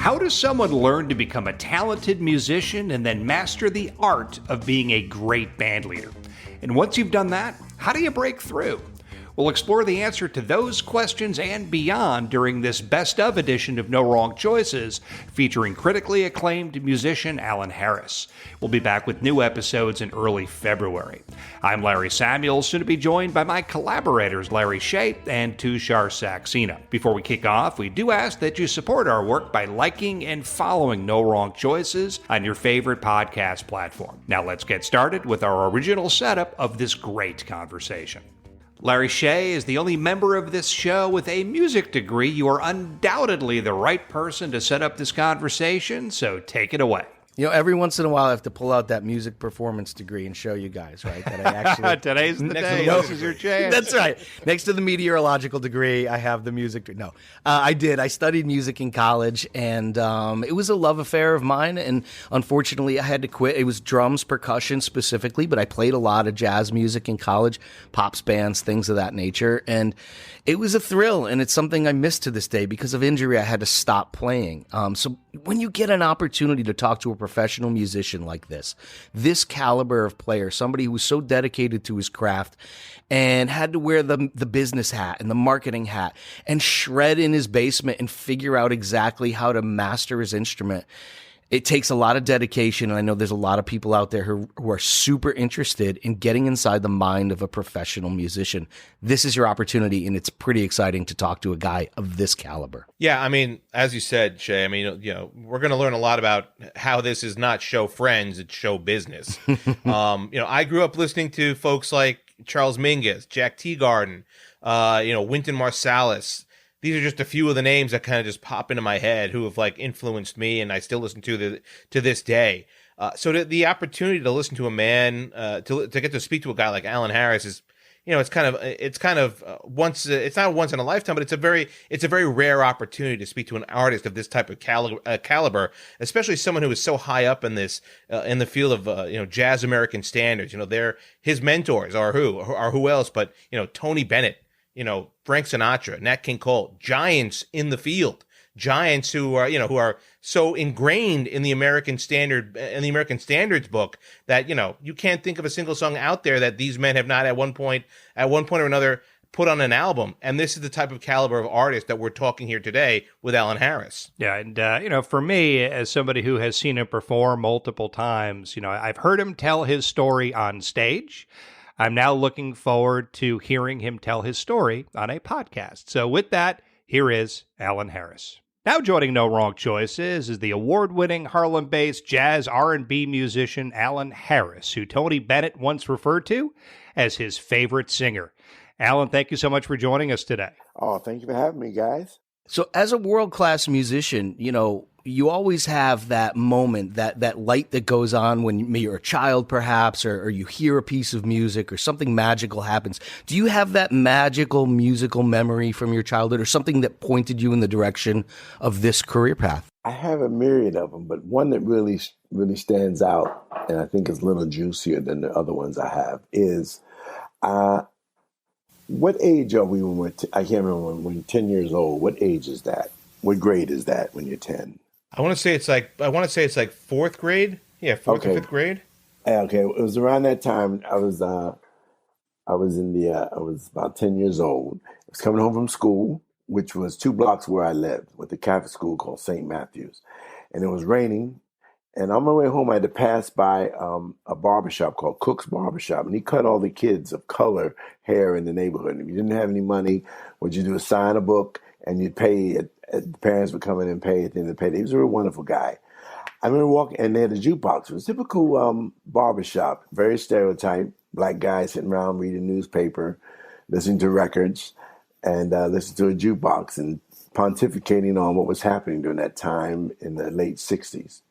How does someone learn to become a talented musician and then master the art of being a great band leader? And once you've done that, how do you break through? We'll explore the answer to those questions and beyond during this best of edition of No Wrong Choices, featuring critically acclaimed musician Allan Harris. We'll be back with new episodes in early February. I'm Larry Samuels, soon to be joined by my collaborators Larry Shea and Tushar Saxena. Before we kick off, we do ask that you support our work by liking and following No Wrong Choices on your favorite podcast platform. Now let's get started with our original setup of this great conversation. Larry Shea is the only member of this show with a music degree. You are undoubtedly the right person to set up this conversation, so take it away. You know, every once in a while I have to pull out that music performance degree and show you guys, right? That I actually Today's the day. This is your chance. That's right. Next to the meteorological degree, I have the music degree. No, I did. I studied music in college, and it was a love affair of mine, and unfortunately I had to quit. It was drums, percussion specifically, but I played a lot of jazz music in college, pops bands, things of that nature, and it was a thrill, and it's something I miss to this day. Because of injury, I had to stop playing. So when you get an opportunity to talk to a professional musician like this caliber of player, somebody who was so dedicated to his craft and had to wear the business hat and the marketing hat and shred in his basement and figure out exactly how to master his instrument, it takes a lot of dedication, and I know there's a lot of people out there who are super interested in getting inside the mind of a professional musician. This is your opportunity, and it's pretty exciting to talk to a guy of this caliber. Yeah, I mean, as you said, Shay, I mean, you know, we're going to learn a lot about how this is not show friends, it's show business. I grew up listening to folks like Charles Mingus, Jack Teagarden, Wynton Marsalis. These are just a few of the names that kind of just pop into my head who have like influenced me, and I still listen to this day. So the opportunity to listen to a man, to get to speak to a guy like Allan Harris is, it's not once in a lifetime, but it's a very rare opportunity to speak to an artist of this type of caliber, especially someone who is so high up in this in the field of jazz American standards. His mentors are who else but Tony Bennett. Frank Sinatra, Nat King Cole, giants in the field, giants who are so ingrained in the American standards book that, you can't think of a single song out there that these men have not at one point or another put on an album. And this is the type of caliber of artist that we're talking here today with Allan Harris. Yeah. And, for me, as somebody who has seen him perform multiple times, I've heard him tell his story on stage. I'm now looking forward to hearing him tell his story on a podcast. So with that, here is Allan Harris. Now joining No Wrong Choices is the award-winning Harlem-based jazz R&B musician Allan Harris, who Tony Bennett once referred to as his favorite singer. Allan, thank you so much for joining us today. Oh, thank you for having me, guys. So as a world-class musician, you always have that moment, that light that goes on when you're a child, perhaps, or you hear a piece of music or something magical happens. Do you have that magical musical memory from your childhood or something that pointed you in the direction of this career path? I have a myriad of them, but one that really stands out, and I think is a little juicier than the other ones I have, is what age are we when we're I can't remember, when you're 10 years old. What age is that? What grade is that when you're 10? I want to say it's like fourth grade. Yeah, fourth or fifth grade. Okay, it was around that time. I was about 10 years old. I was coming home from school, which was 2 blocks where I lived, with a Catholic school called St. Matthew's, and it was raining. And on my way home, I had to pass by a barbershop called Cook's Barbershop, and he cut all the kids of color hair in the neighborhood. And if you didn't have any money, what you do is sign a book, and you'd pay. The parents would come in and pay at the end of the payday. He was a real wonderful guy. I remember walking, and they had a jukebox. It was a typical barbershop, very stereotyped. Black guys sitting around reading newspaper, listening to records, and listening to a jukebox and pontificating on what was happening during that time in the late 60s.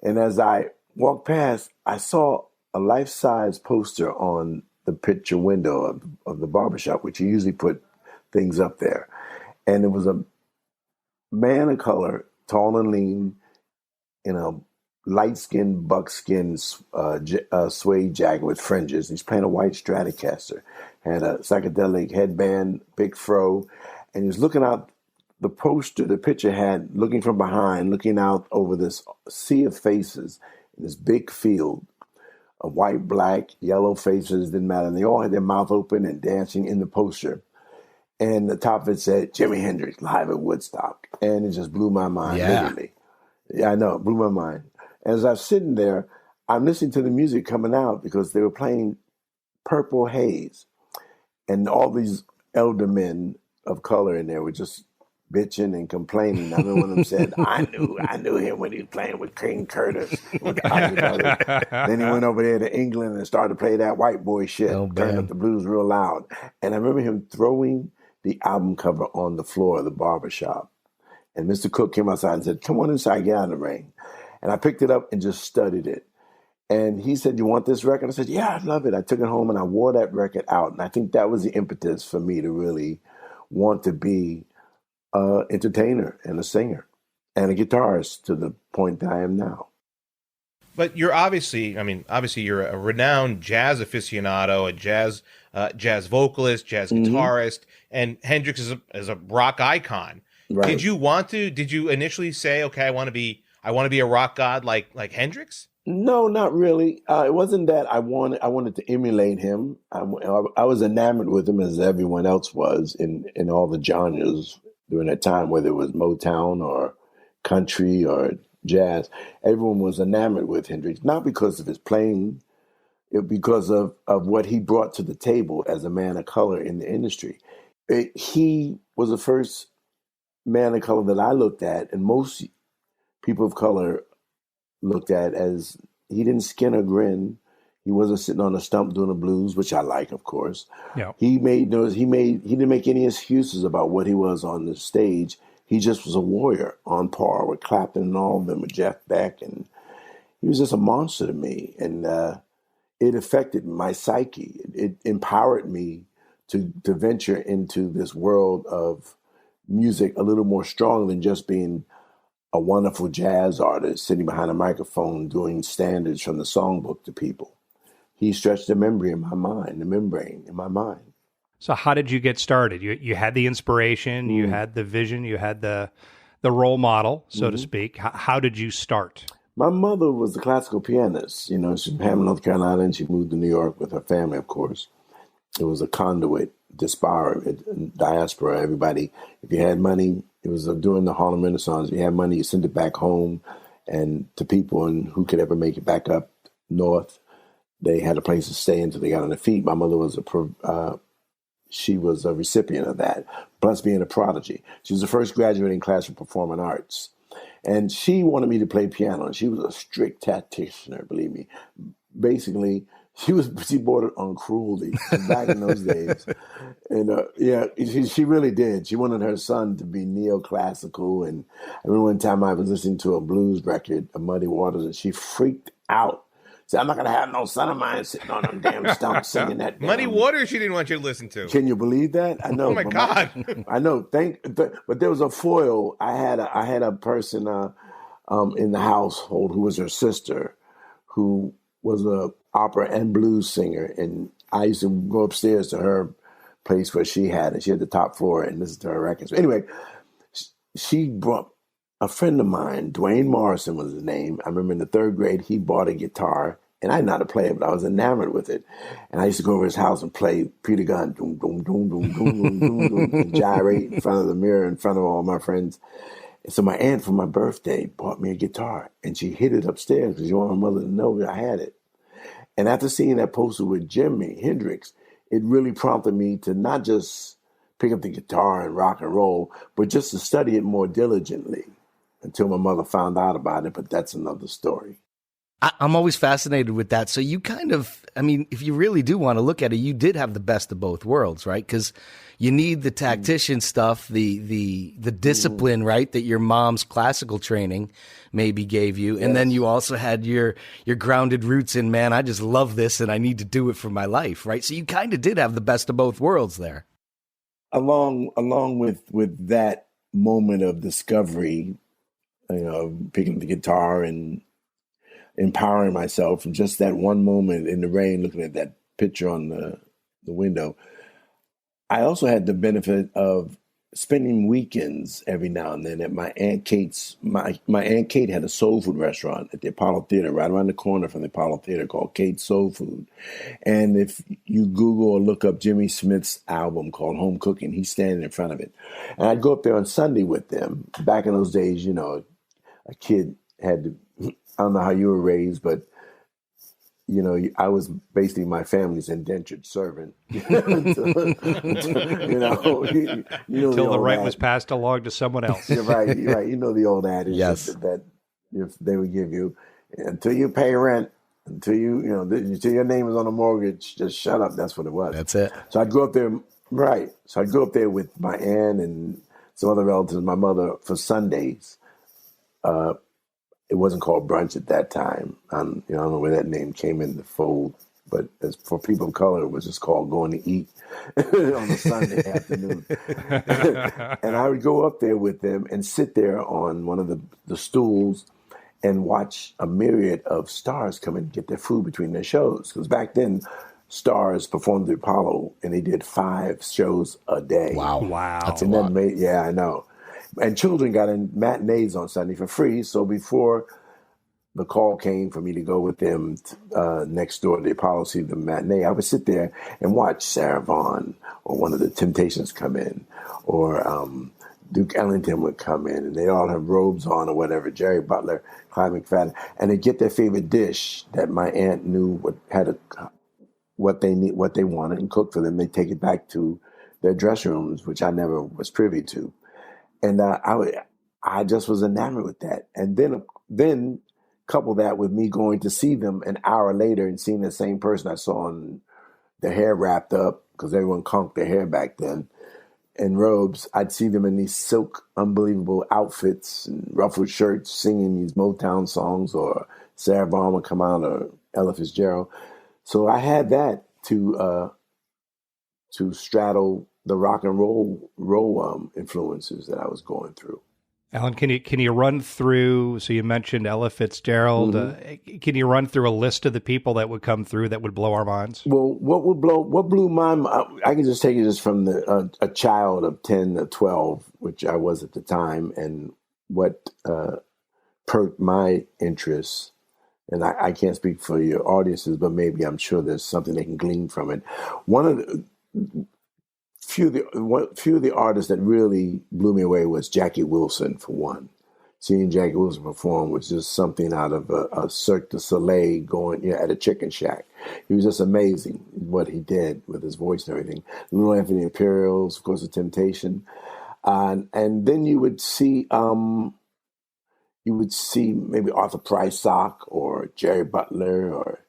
And as I walked past, I saw a life-size poster on the picture window of the barbershop, which you usually put things up there. And it was a man of color, tall and lean, in a light-skinned buckskin suede jacket with fringes. He's playing a white Stratocaster, had a psychedelic headband, big fro, and he was looking out the poster, the picture had looking from behind, looking out over this sea of faces in this big field of white, black, yellow faces, didn't matter. And they all had their mouth open and dancing in the poster. And the top of it said, Jimi Hendrix live at Woodstock. And it just blew my mind, literally. Yeah, I know, it blew my mind. As I'm sitting there, I'm listening to the music coming out because they were playing Purple Haze. And all these elder men of color in there were just bitching and complaining. I remember one of them said, I knew him when he was playing with King Curtis. Then he went over there to England and started to play that white boy shit, turned up the blues real loud. And I remember him throwing the album cover on the floor of the barber shop. And Mr. Cook came outside and said, come on inside, get out of the rain. And I picked it up and just studied it. And he said, you want this record? I said, yeah, I love it. I took it home and I wore that record out. And I think that was the impetus for me to really want to be an entertainer and a singer and a guitarist to the point that I am now. But you're obviously you're a renowned jazz aficionado, a jazz vocalist, jazz guitarist, and Hendrix is a rock icon. Right. Did you initially say, okay, I want to be a rock god like Hendrix? No, not really. It wasn't that I wanted to emulate him. I was enamored with him as everyone else was in all the genres during that time, whether it was Motown or country or jazz. Everyone was enamored with Hendrix, not because of his playing, because of what he brought to the table as a man of color in the industry. He was the first man of color that I looked at, and most people of color looked at as he didn't skin or grin. He wasn't sitting on a stump doing the blues, which I like, of course. Yeah. He didn't make any excuses about what he was on the stage. He just was a warrior on par with Clapton and all of them, with Jeff Beck, and he was just a monster to me. And it affected my psyche. It empowered me to venture into this world of music a little more strong than just being a wonderful jazz artist sitting behind a microphone doing standards from the songbook to people. He stretched the membrane in my mind. So how did you get started? You had the inspiration, you had the vision, you had the role model, so to speak. How did you start? My mother was a classical pianist. She's from Hammond, North Carolina, and she moved to New York with her family, of course. It was a conduit, diaspora. Everybody, if you had money, it was during the Harlem Renaissance. If you had money, you sent it back home and to people, and who could ever make it back up north, they had a place to stay until they got on their feet. My mother was she was a recipient of that, plus being a prodigy. She was the first graduating class from performing arts. And she wanted me to play piano, and she was a strict tactician, believe me. Basically, she bordered on cruelty back in those days. And she really did. She wanted her son to be neoclassical. And I remember one time I was listening to a blues record, of Muddy Waters, and she freaked out. Said, I'm not going to have no son of mine sitting on them damn stumps singing that. Muddy Waters she didn't want you to listen to. Can you believe that? I know. Oh, my God. I know. But there was a foil. I had a person in the household who was her sister, who was a opera and blues singer, and I used to go upstairs to her place where she had the top floor, and listen to her records. Anyway, she brought a friend of mine, Dwayne Morrison was his name. I remember in the third grade, he bought a guitar, and I didn't know how to play it, but I was enamored with it. And I used to go over his house and play Peter Gunn, doom, doom, doom, doom, doom, doom, doom, doom, and gyrate in front of the mirror in front of all my friends. And so my aunt, for my birthday, bought me a guitar, and she hid it upstairs because she wanted my mother to know that I had it. And after seeing that poster with Jimi Hendrix, it really prompted me to not just pick up the guitar and rock and roll, but just to study it more diligently until my mother found out about it. But that's another story. I'm always fascinated with that. So you kind of, if you really do want to look at it, you did have the best of both worlds, right? Because you need the tactician stuff, the discipline, right, that your mom's classical training maybe gave you. And then you also had your grounded roots in, man, I just love this and I need to do it for my life, right? So you kind of did have the best of both worlds there. Along with that moment of discovery, picking up the guitar and empowering myself, and just that one moment in the rain, looking at that picture on the window, I also had the benefit of spending weekends every now and then at my Aunt Kate's. My Aunt Kate had a soul food restaurant at the Apollo Theater, right around the corner from the Apollo Theater, called Kate's Soul Food. And if you Google or look up Jimmy Smith's album called Home Cooking, he's standing in front of it. And I'd go up there on Sunday with them. Back in those days, you know, a kid had to, I don't know how you were raised, but you know, I was basically my family's indentured servant. You know, Until the right was passed along to someone else. You're right. You know the old adage that if they would give you, until you pay rent, until until your name is on a mortgage, just shut up. That's what it was. That's it. So I'd go up there, right. So I'd go up there with my aunt and some other relatives, my mother, for Sundays. It wasn't called brunch at that time. I don't know where that name came in the fold, but as for people of color, it was just called going to eat on a Sunday afternoon. And I would go up there with them and sit there on one of the stools and watch a myriad of stars come and get their food between their shows. Because back then, stars performed the Apollo, and they did 5 shows a day. Wow. That's a lot. Yeah, I know. And children got in matinees on Sunday for free. So before the call came for me to go with them next door to the Apollo, see the matinee, I would sit there and watch Sarah Vaughan or one of the Temptations come in, or Duke Ellington would come in, and they all have robes on or whatever, Jerry Butler, Clyde McFadden, and they get their favorite dish that my aunt knew what they wanted and cooked for them. They take it back to their dressing rooms, which I never was privy to. And I just was enamored with that. And then couple that with me going to see them an hour later and seeing the same person I saw in their hair wrapped up, because everyone conked their hair back then, in robes. I'd see them in these silk, unbelievable outfits and ruffled shirts singing these Motown songs, or Sarah Vaughan would come out, or Ella Fitzgerald. So I had that to straddle the rock and roll influences that I was going through. Allan, can you run through? So you mentioned Ella Fitzgerald. Mm-hmm. Can you run through a list of the people that would come through that would blow our minds? Well, what blew my mind? I can just take it just from a child of 10 or 12, which I was at the time, and what perked my interest. And I can't speak for your audiences, but maybe I'm sure there's something they can glean from it. One of the few of the artists that really blew me away was Jackie Wilson, for one. Seeing Jackie Wilson perform was just something out of a Cirque du Soleil going at a chicken shack. He was just amazing what he did with his voice and everything. Little Anthony Imperials, of course, The Temptation, and then you would see maybe Arthur Prysock or Jerry Butler, or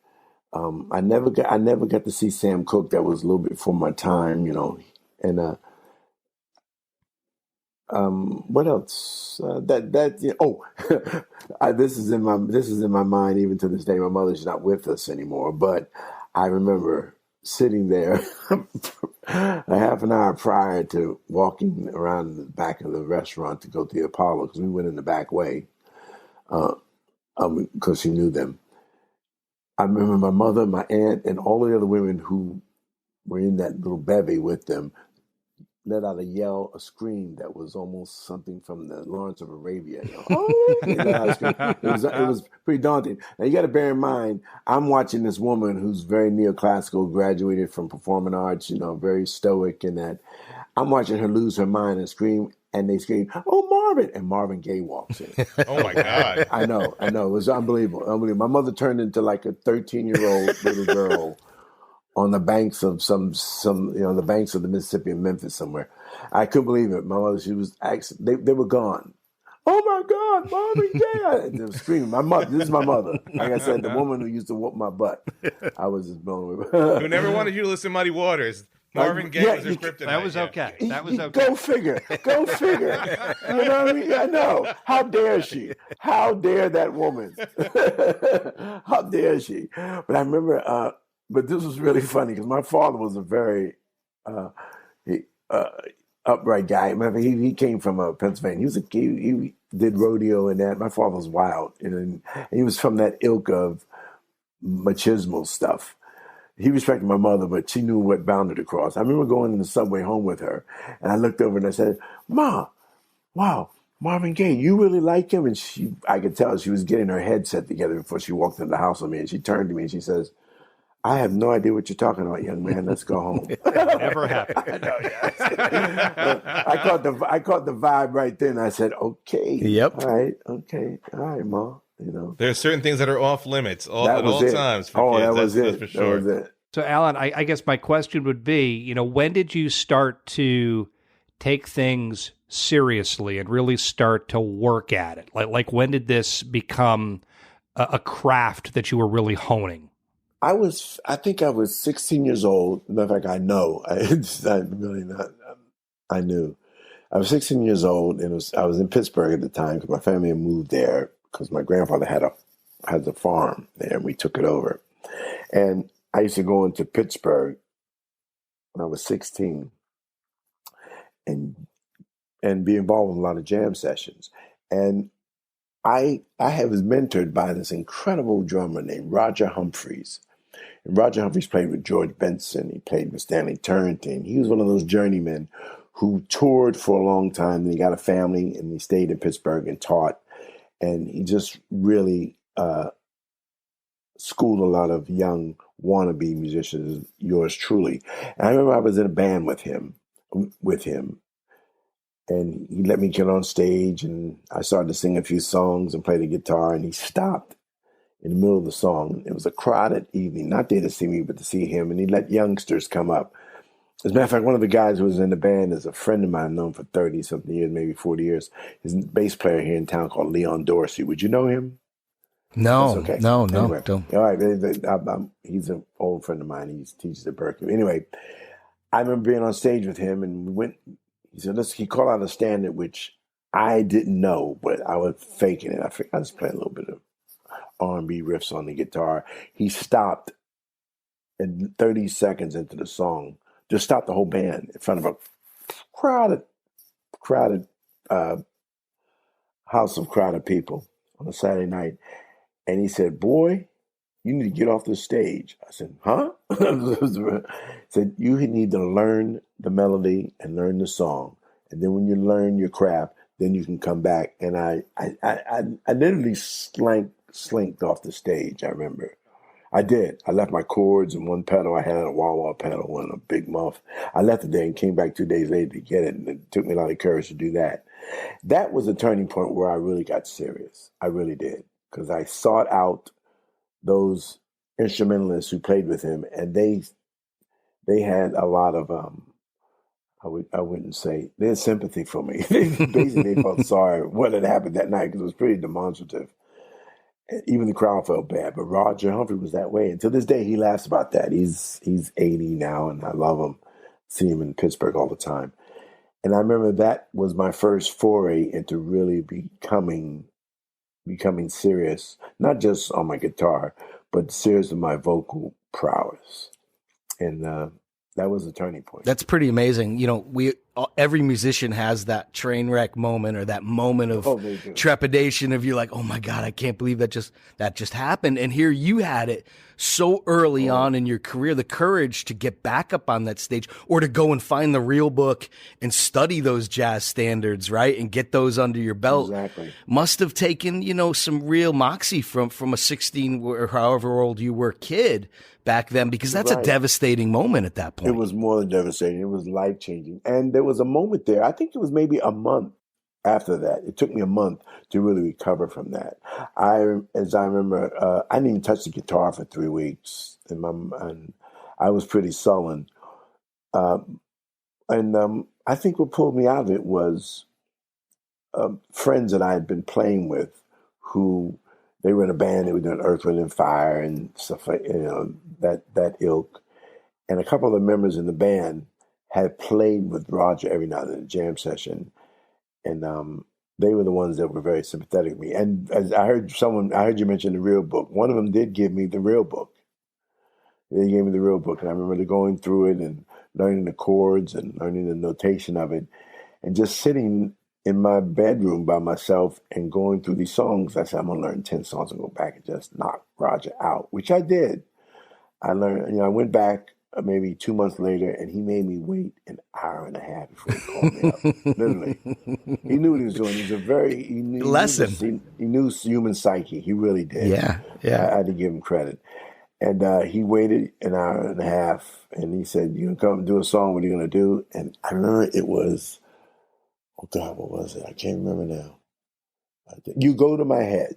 I never got to see Sam Cooke. That was a little bit before my time, And what else? This is in my mind even to this day. My mother's not with us anymore, but I remember sitting there a half an hour prior to walking around the back of the restaurant to go to the Apollo, because we went in the back way, because she knew them. I remember my mother, my aunt, and all the other women who were in that little bevy with them let out a scream that was almost something from the Lawrence of Arabia. It was pretty daunting. Now you got to bear in mind, I'm watching this woman who's very neoclassical, graduated from performing arts, very stoic in that. I'm watching her lose her mind and scream, and they scream, "Oh, Marvin!" And Marvin Gaye walks in. Oh my God! I know. It was unbelievable. My mother turned into like a 13-year-old little girl on the banks of the banks of the Mississippi in Memphis somewhere. I couldn't believe it. My mother, she was actually, they were gone. Oh my God, Marvin Gaye! They were screaming. My mother, this is my mother. Like I said, the woman who used to whoop my butt. I was just blown away. Who never wanted you to listen to Muddy Waters. Marvin Gaye was her kryptonite. That was okay. That was okay. Go figure. You know what I mean? I know. How dare she? How dare that woman? How dare she? But I remember, but this was really funny because my father was a very upright guy. Remember, he came from Pennsylvania. He did rodeo and that. My father was wild, and he was from that ilk of machismo stuff. he respected my mother, but she knew what boundary to cross. I remember going in the subway home with her, and I looked over and I said, "Ma, wow, Marvin Gaye, you really like him?" And I could tell she was getting her headset together before she walked into the house with me. And she turned to me and she says, "I have no idea what you're talking about, young man. Let's go home." Never happened. I know, yes. I caught the vibe right then. I said, "Okay, Yep. all right, okay, all right, Ma." You know, There are certain things that are off limits at all times for oh, kids. that was That's it. for sure. That was it. So, Allan, I guess my question would be, when did you start to take things seriously and really start to work at it? Like when did this become a craft that you were really honing? I think I was 16 years old. Matter of fact, I know. I knew. I was 16 years old, and I was in Pittsburgh at the time because my family had moved there because my grandfather has a farm there, and we took it over. And I used to go into Pittsburgh when I was 16 and be involved in a lot of jam sessions. And I was mentored by this incredible drummer named Roger Humphreys. And Roger Humphreys played with George Benson. He played with Stanley Turrentine. He was one of those journeymen who toured for a long time. Then he got a family and he stayed in Pittsburgh and taught. And he just really schooled a lot of young wannabe musicians, yours truly. And I remember I was in a band with him. And he let me get on stage and I started to sing a few songs and play the guitar. And he stopped in the middle of the song. It was a crowded evening, not there to see me, but to see him. And he let youngsters come up. As a matter of fact, one of the guys who was in the band is a friend of mine I've known for 30-something years, maybe 40 years. He's a bass player here in town called Leon Dorsey. Would you know him? No, That's okay. no, Anyway, don't. all right, he's an old friend of mine. He teaches at Berkeley. Anyway, I remember being on stage with him, and we went. He said, he called out a standard, which I didn't know, but I was faking it. I was playing a little bit of R&B riffs on the guitar. He stopped, and 30 seconds into the song, just stopped the whole band in front of a crowded house of crowded people on a Saturday night. And he said, "Boy, you need to get off the stage." I said, "Huh?" He said, "You need to learn the melody and learn the song. And then when you learn your craft, then you can come back." And I literally slinked off the stage, I remember. I did. I left my chords and one pedal. I had a wah-wah pedal and a big muff. I left it there and came back 2 days later to get it. And it took me a lot of courage to do that. That was a turning point where I really got serious. I really did. Because I sought out those instrumentalists who played with him, and they had a lot of I wouldn't say they had sympathy for me. Basically, they felt sorry what had happened that night because it was pretty demonstrative. Even the crowd felt bad, but Roger Humphrey was that way. And to this day, he laughs about that. He's 80 now, and I love him. See him in Pittsburgh all the time. And I remember that was my first foray into really becoming serious, not just on my guitar, but serious in my vocal prowess. And that was a turning point. That's pretty amazing. Every musician has that train wreck moment or that moment of trepidation of you're like, "Oh my God, I can't believe that just happened." And here you had it so early on in your career, the courage to get back up on that stage or to go and find the real book and study those jazz standards, right? And get those under your belt. Exactly. Must have taken, some real moxie from a 16 or however old you were kid back then, because that's a devastating moment at that point. It was more than devastating. It was life-changing. And there was a moment there, I think it was maybe a month after that. It took me a month to really recover from that. As I remember, I didn't even touch the guitar for 3 weeks. And I was pretty sullen. I think what pulled me out of it was friends that I had been playing with who, they were in a band, they were doing Earth, Wind, and Fire and stuff like, that ilk. And a couple of the members in the band had played with Roger every night in a jam session. And they were the ones that were very sympathetic to me. And as I heard you mention the real book. One of them did give me the real book. They gave me the real book. And I remember going through it and learning the chords and learning the notation of it. And just sitting in my bedroom by myself and going through these songs. I said, I'm going to learn 10 songs and go back and just knock Roger out, which I did. I learned, I went back maybe 2 months later, and he made me wait an hour and a half before he called me up. Literally, he knew what he was doing. He was a very Lesson. He knew human psyche. He really did. Yeah, yeah. I had to give him credit. And he waited an hour and a half, and he said, "You gonna come and do a song? What are you gonna do?" And I remember it was, oh God, what was it? I can't remember now. You Go to My Head.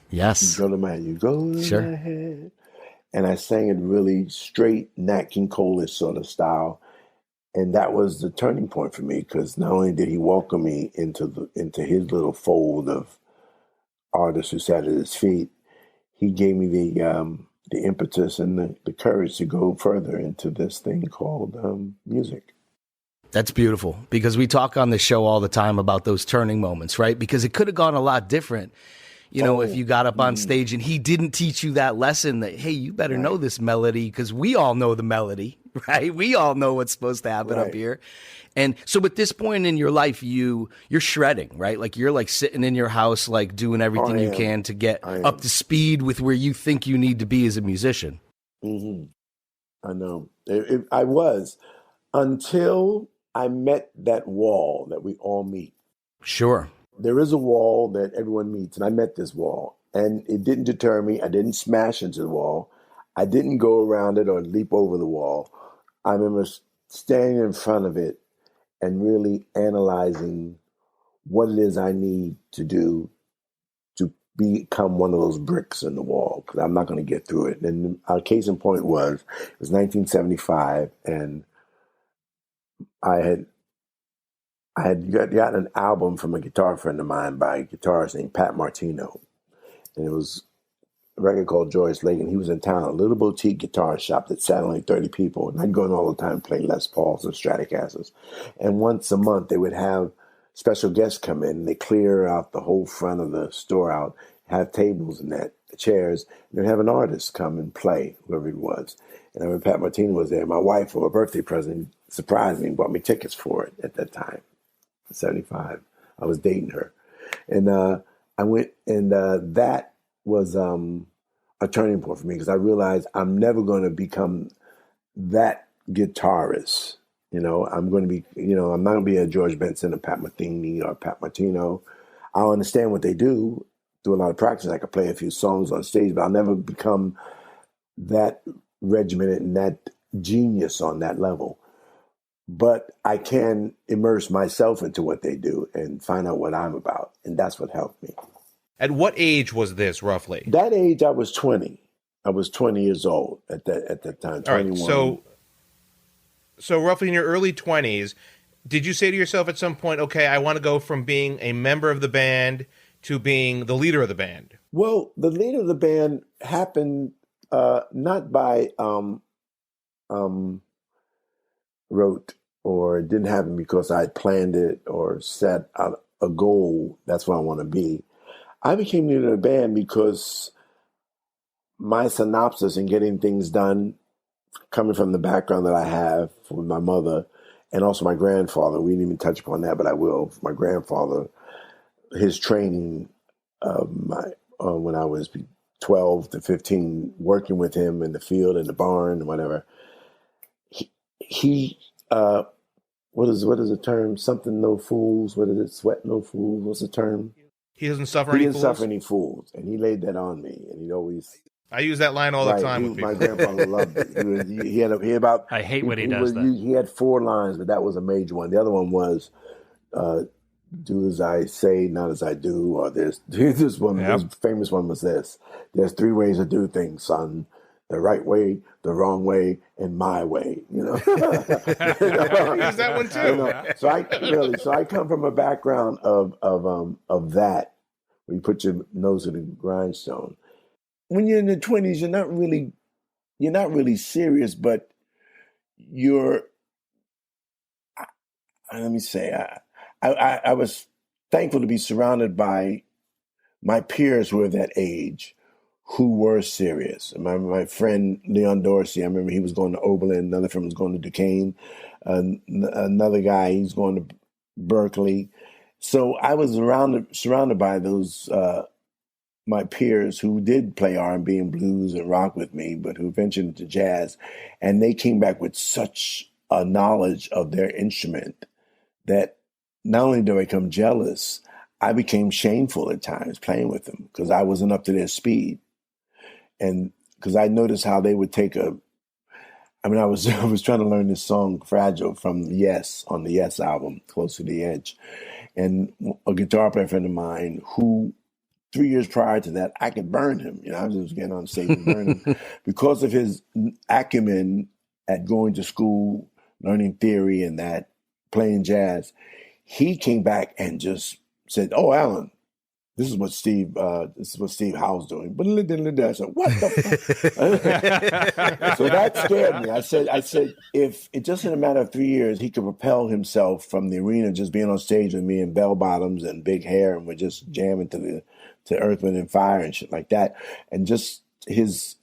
Yes. You go to my head. You go to Sure. my head. And I sang it really straight Nat King Cole-ish sort of style. And that was the turning point for me, because not only did he welcome me into his little fold of artists who sat at his feet, he gave me the impetus and the courage to go further into this thing called music. That's beautiful, because we talk on the show all the time about those turning moments, right? Because it could have gone a lot different. If you got up on stage and he didn't teach you that lesson that, hey, you better know this melody, because we all know the melody, right? We all know what's supposed to happen up here. And so at this point in your life, you're shredding, right? Like you're like sitting in your house, like doing everything you can to get up to speed with where you think you need to be as a musician. Mm-hmm. I know. I was, until I met that wall that we all meet. Sure. There is a wall that everyone meets, and I met this wall, and it didn't deter me. I didn't smash into the wall. I didn't go around it or leap over the wall. I remember standing in front of it and really analyzing what it is I need to do to become one of those bricks in the wall, because I'm not going to get through it. And our case in point was, it was 1975, and I had gotten an album from a guitar friend of mine by a guitarist named Pat Martino. And it was a record called Joyous Lake, and he was in town, a little boutique guitar shop that sat only 30 people. And I'd go in all the time, play Les Pauls and Stratocasters. And once a month, they would have special guests come in, and they clear out the whole front of the store out, have tables and that, chairs, and they'd have an artist come and play, whoever it was. And I remember Pat Martino was there. My wife, for a birthday present, surprised me and bought me tickets for it at that time. 75. I was dating her. And I went, and that was a turning point for me, because I realized I'm never going to become that guitarist. I'm going to be, I'm not going to be a George Benson, a Pat Metheny, or Pat Martino. I'll understand what they do a lot of practice. I could play a few songs on stage, but I'll never become that regimented and that genius on that level. But I can immerse myself into what they do and find out what I'm about. And that's what helped me. At what age was this, roughly? That age, I was 20. I was 20 years old at that time, 21. All right, so roughly in your early 20s, did you say to yourself at some point, okay, I want to go from being a member of the band to being the leader of the band? Well, the leader of the band happened not by rote, or it didn't happen because I planned it or set out a goal. That's what I want to be. I became leader of the band because my synopsis in getting things done, coming from the background that I have from my mother and also my grandfather, we didn't even touch upon that, but I will. My grandfather, his training, when I was 12 to 15, working with him in the field, in the barn, whatever. He what is the term? Something no fools. What is it? Sweat no fools. What's the term? He doesn't suffer any fools? He didn't suffer any fools. And he laid that on me. And he'd always... I use that line all the time with people. My grandfather loved it. He had about... I hate when he does that. He had 4 lines, but that was a major one. The other one was, do as I say, not as I do. Or there's this one, this famous one was this. There's 3 ways to do things, son. The right way, the wrong way, and my way. Use that one too. So I come from a background of that, where you put your nose to the grindstone. When you're in the 20s, you're not really serious, but you're. Let me say, I was thankful to be surrounded by my peers who were that age, who were serious. My friend Leon Dorsey, I remember he was going to Oberlin, another friend was going to Duquesne, another guy, he's going to Berkeley. So I was surrounded by those my peers who did play R&B and blues and rock with me, but who ventured into jazz, and they came back with such a knowledge of their instrument that not only did I become jealous, I became shameful at times playing with them because I wasn't up to their speed. And because I noticed how they would take I was trying to learn this song Fragile from Yes on the Yes album, Close to the Edge. And a guitar player friend of mine who 3 years prior to that, I could burn him. I was just getting on stage and burn him because of his acumen at going to school, learning theory and that, playing jazz. He came back and just said, "Oh, Allan, this is what Steve Howe's doing." But I said, "What the fuck?" So that scared me. I said, if it just in a matter of 3 years, he could propel himself from the arena, just being on stage with me in bell bottoms and big hair, and we're just jamming to Earth, Wind and Fire and shit like that, and just his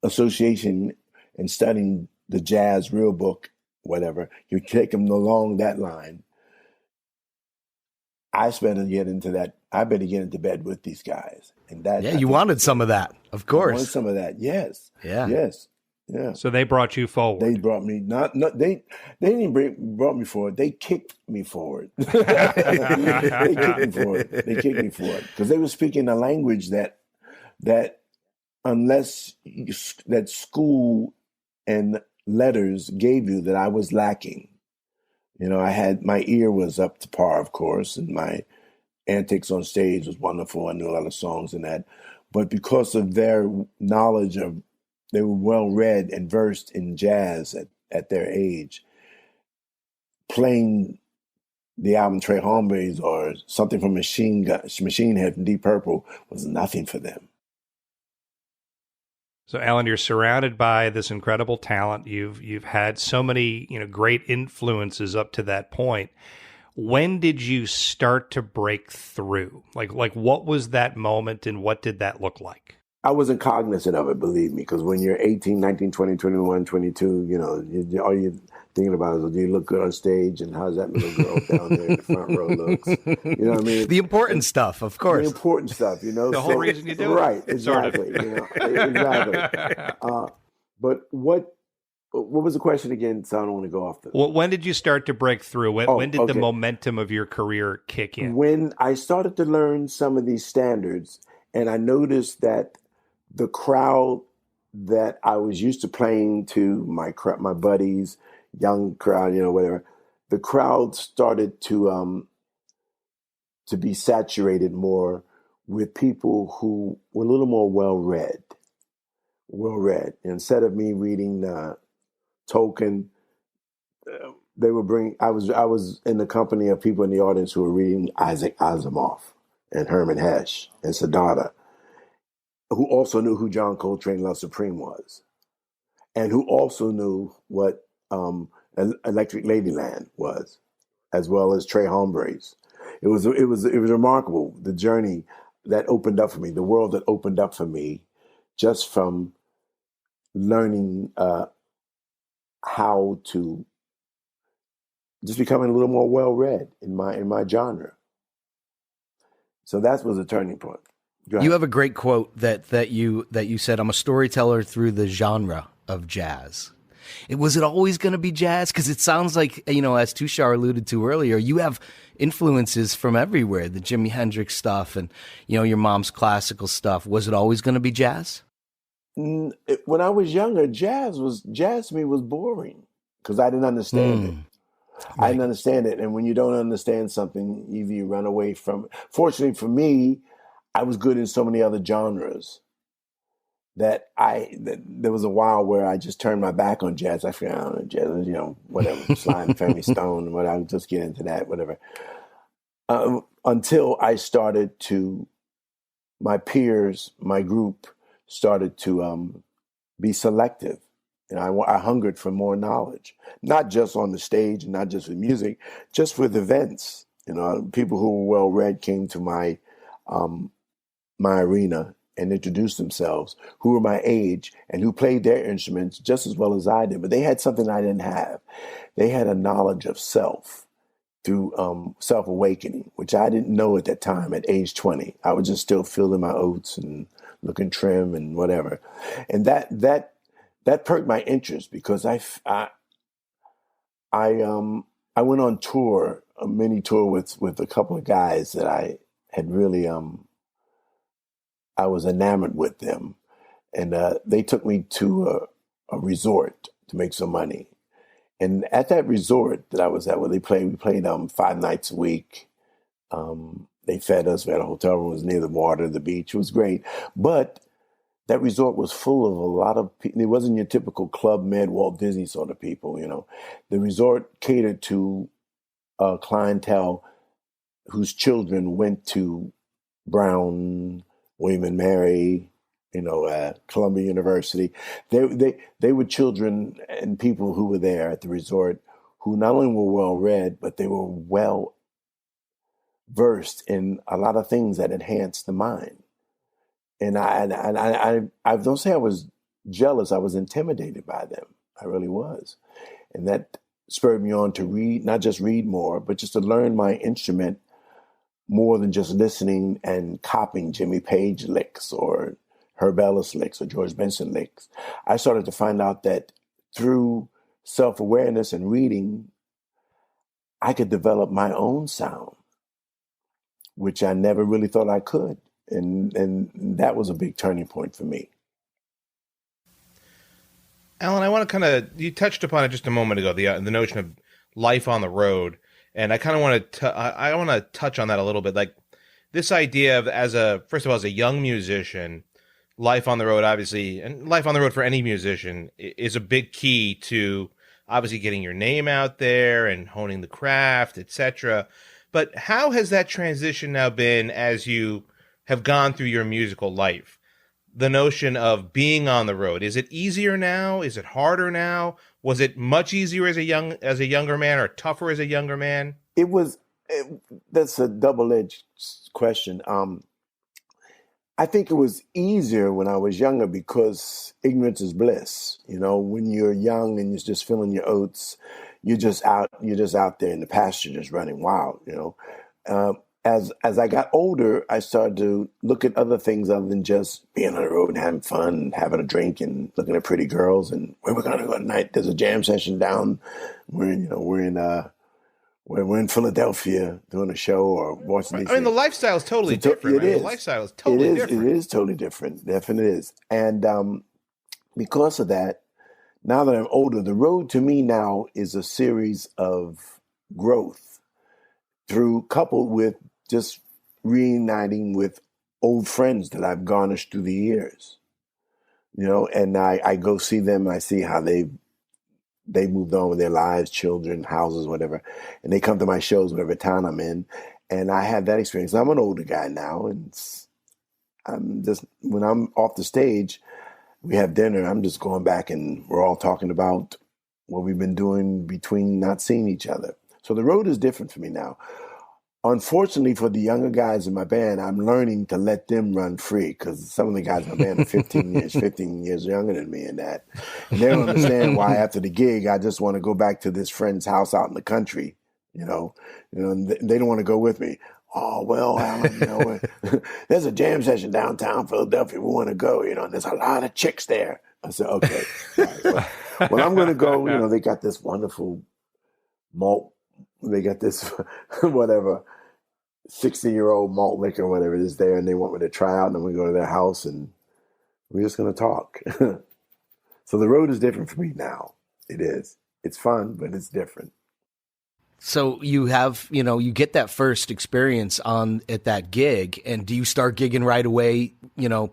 association and studying the jazz real book, whatever, you take him along that line. I better get into bed with these guys. And that, you wanted some of that, of course. I wanted some of that, yes. Yeah. Yes. Yeah. So they brought you forward. They brought me they didn't brought me forward. They kicked me forward. They kicked me forward because they were speaking a language that that school and letters gave you that I was lacking. My ear was up to par, of course, and my antics on stage was wonderful. I knew a lot of songs and that, but because of their knowledge they were well read and versed in jazz at their age. Playing the album Trey Homebrews or something from Machine Head from Deep Purple was nothing for them. So, Allan, you're surrounded by this incredible talent. You've had so many great influences up to that point. When did you start to break through? Like what was that moment, and what did that look like? I wasn't cognizant of it, believe me, because when you're 18, 19, 20, 21, 22, all you're thinking about is, do you look good on stage, and how's that little girl down there in the front row looks? You know what I mean? The important stuff, of course. The important stuff, The whole reason you do it. Right, exactly. Exactly. But what was the question again? So I don't want to go off the... Well, when did you start to break through? When did the momentum of your career kick in? When I started to learn some of these standards, and I noticed that the crowd that I was used to playing to, my buddies, young crowd, whatever, the crowd started to be saturated more with people who were a little more well-read. Instead of me reading Tolkien, they would bring. I was in the company of people in the audience who were reading Isaac Asimov and Herman Hesse and Siddhartha, who also knew who John Coltrane Love Supreme was, and who also knew what Electric Ladyland was, as well as Trey Homebrews. It was remarkable, the journey that opened up for me, the world that opened up for me, just from learning how to just becoming a little more well-read in my genre. So that was a turning point. You have a great quote that you said, "I'm a storyteller through the genre of jazz." Was it always going to be jazz? Because it sounds like, as Tushar alluded to earlier, you have influences from everywhere, the Jimi Hendrix stuff and, your mom's classical stuff. Was it always going to be jazz? When I was younger, jazz to me was boring because I didn't understand it. Right. I didn't understand it. And when you don't understand something, either you run away from it. Fortunately for me, I was good in so many other genres that there was a while where I just turned my back on jazz. I figured, I don't know, jazz, whatever, Sly and Family Stone, what I would just get into that, whatever. Until I started to, my peers, my group started to be selective. And I hungered for more knowledge, not just on the stage and not just with music, just with events. People who were well-read came to my arena and introduced themselves, who were my age and who played their instruments just as well as I did. But they had something I didn't have. They had a knowledge of self self-awakening, which I didn't know at that time at age 20. I was just still feeling my oats and looking trim and whatever. And that perked my interest because I went on tour, a mini tour with a couple of guys that I had really, I was enamored with them. And they took me to a resort to make some money. And at that resort that I was at, where we played 5 nights a week. They fed us. We had a hotel room. It was near the water, the beach. It was great. But that resort was full of a lot of people. It wasn't your typical Club Med, Walt Disney sort of people, you know. The resort catered to a clientele whose children went to Brown, William and Mary, Columbia University. They were children and people who were there at the resort who not only were well read, but they were well versed in a lot of things that enhanced the mind. And I don't say I was jealous. I was intimidated by them. I really was. And that spurred me on to read, not just read more, but just to learn my instrument more than just listening and copying Jimmy Page licks or Herb Ellis licks or George Benson licks. I started to find out that through self-awareness and reading, I could develop my own sound, which I never really thought I could. And that was a big turning point for me. Allan, I want to you touched upon it just a moment ago, the notion of life on the road. And I kind of want to touch on that a little bit. Like this idea of first of all, as a young musician, life on the road, obviously, and life on the road for any musician is a big key to obviously getting your name out there and honing the craft, etc. But how has that transition now been as you have gone through your musical life? The notion of being on the road, is it easier now? Is it harder now? Was it much easier as a younger man, or tougher as a younger man? That's a double-edged question. I think it was easier when I was younger because ignorance is bliss. You know, when you're young and you're just filling your oats, you're just out there in the pasture, just running wild. You know, as I got older, I started to look at other things other than just being on the road and having fun, and having a drink and looking at pretty girls. And where we're gonna go tonight? There's a jam session down. We're in Philadelphia doing a show or Washington. I mean, the lifestyle is totally different. Right? The lifestyle is totally different. It is totally different. Definitely is. And because of that, now that I'm older, the road to me now is a series of growth coupled with just reuniting with old friends that I've garnished through the years. You know, and I go see them and I see how they moved on with their lives, children, houses, whatever. And they come to my shows, whatever town I'm in. And I had that experience. I'm an older guy now. And when I'm off the stage, we have dinner. I'm just going back and we're all talking about what we've been doing between not seeing each other. So the road is different for me now. Unfortunately for the younger guys in my band, I'm learning to let them run free because some of the guys in my band are 15 years younger than me and that. And they don't understand why after the gig, I just want to go back to this friend's house out in the country, you know, and they don't want to go with me. Oh, well, Allan, there's a jam session downtown Philadelphia. We want to go, and there's a lot of chicks there. I said, okay. All right, well, I'm going to go. They got this wonderful malt. They got this, whatever, 60-year-old malt liquor, whatever it is there, and they want me to try out, and then we go to their house, and we're just going to talk. So the road is different for me now. It is. It's fun, but it's different. So you have, you get that first experience at that gig, and do you start gigging right away,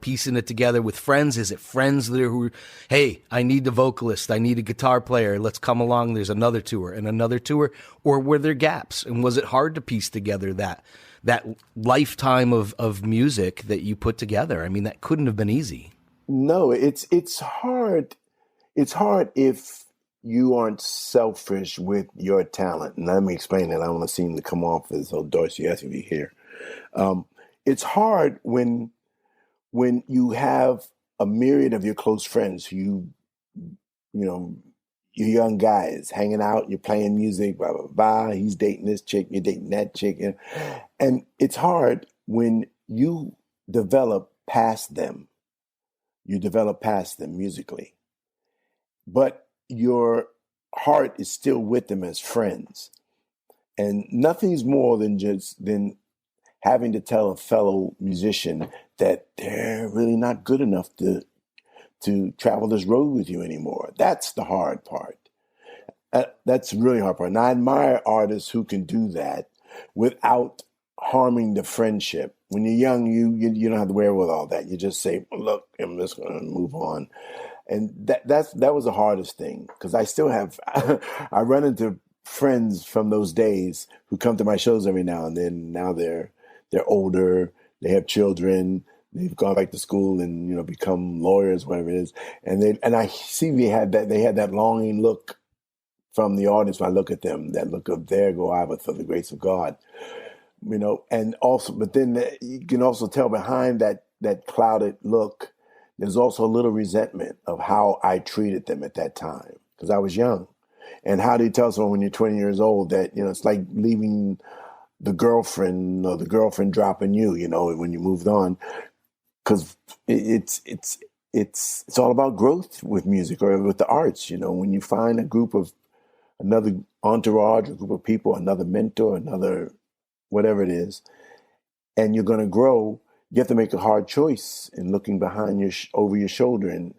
piecing it together with friends? Is it friends that are, hey, I need the vocalist, I need a guitar player, let's come along, there's another tour and another tour? Or were there gaps? And was it hard to piece together that lifetime of music that you put together? I mean, that couldn't have been easy. No, it's hard. It's hard if you aren't selfish with your talent. And let me explain that. I don't want to seem to come off as so Dostoevsky here. It's hard when you have a myriad of your close friends who you you young guys hanging out, you're playing music, blah, blah, blah. He's dating this chick, you're dating that chick. And it's hard when you develop past them. You develop past them musically. But your heart is still with them as friends. And nothing's more than having to tell a fellow musician that they're really not good enough to travel this road with you anymore. That's the hard part. That's the really hard part. And I admire artists who can do that without harming the friendship. When you're young, you don't have to wear with all that. You just say, look, I'm just going to move on. And that was the hardest thing, because I still have, I run into friends from those days who come to my shows every now and then. Now they're older, they have children, they've gone back to school and become lawyers, whatever it is. And I see they had that longing look from the audience when I look at them, that look of there go I but for the grace of God, and also, but then you can also tell behind that clouded look, there's also a little resentment of how I treated them at that time, because I was young. And how do you tell someone when you're 20 years old that, it's like leaving the girlfriend or the girlfriend dropping you, when you moved on, because it's all about growth with music or with the arts. When you find a group of another entourage, a group of people, another mentor, another whatever it is, and you're going to grow, you have to make a hard choice in looking behind over your shoulder. And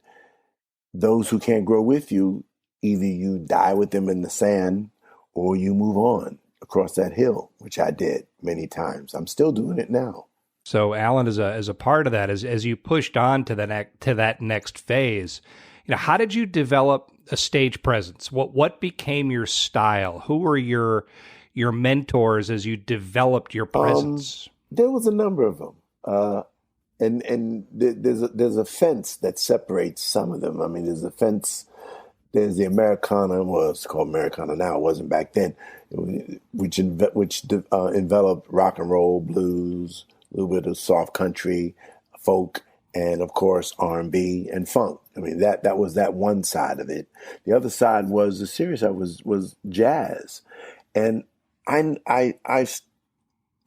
those who can't grow with you, either you die with them in the sand or you move on across that hill, which I did many times. I'm still doing it now. So Allan, as a part of that, as you pushed on to that next phase, how did you develop a stage presence? What became your style? Who were your mentors as you developed your presence? There was a number of them. And there's a fence that separates some of them. I mean, there's a fence. There's the Americana. Well, it's called Americana now. It wasn't back then. Which enveloped rock and roll, blues, a little bit of soft country, folk, and of course R&B and funk. I mean, that was that one side of it. The other side was the serious side was jazz, and I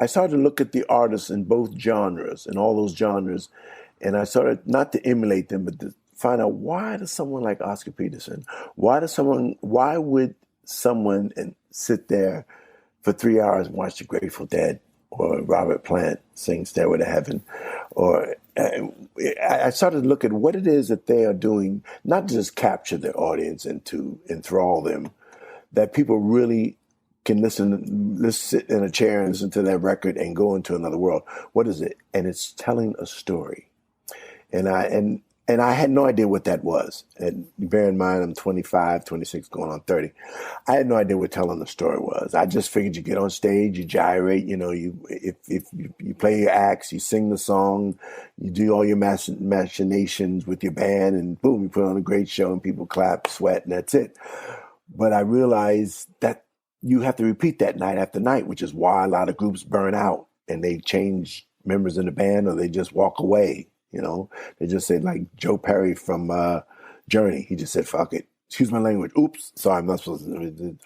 started to look at the artists in both genres and all those genres, and I started not to emulate them, but to find out, why does someone like Oscar Peterson, why would someone sit there for 3 hours and watch the Grateful Dead or Robert Plant sing Stairway to Heaven? Or I started to look at what it is that they are doing, not to just capture their audience and to enthrall them, that people really can let's sit in a chair and listen to that record and go into another world. What is it? And it's telling a story. And I had no idea what that was. And bear in mind, I'm 25, 26, going on 30. I had no idea what telling the story was. I just figured you get on stage, you gyrate, if you play your acts, you sing the song, you do all your machinations with your band, and boom, you put on a great show and people clap, sweat, and that's it. But I realized that you have to repeat that night after night, which is why a lot of groups burn out and they change members in the band, or they just walk away. They just said, like Joe Perry from Journey. He just said, "Fuck it." Excuse my language. Oops. Sorry, I'm not supposed to.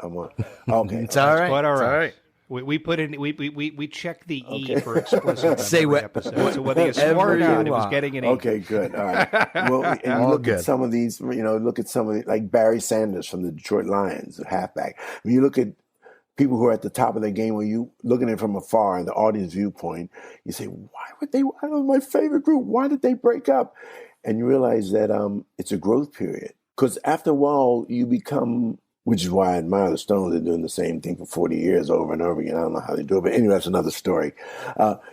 Okay. It's all right. Quite all right. It's all right. We put in we check the E Okay. for explicit. Say every what- episode. So whether you swore or Every not, it was line. getting an E. Okay, good. All right. Well, and you All look good. at some of these, look at some of like Barry Sanders from the Detroit Lions, the halfback. When you look at people who are at the top of their game, when you looking at it from afar in the audience viewpoint, you say, why was my favorite group? Why did they break up? And you realize that it's a growth period. Because after a while, you become, which is why I admire the Stones. They're doing the same thing for 40 years over and over again. I don't know how they do it, but anyway, that's another story.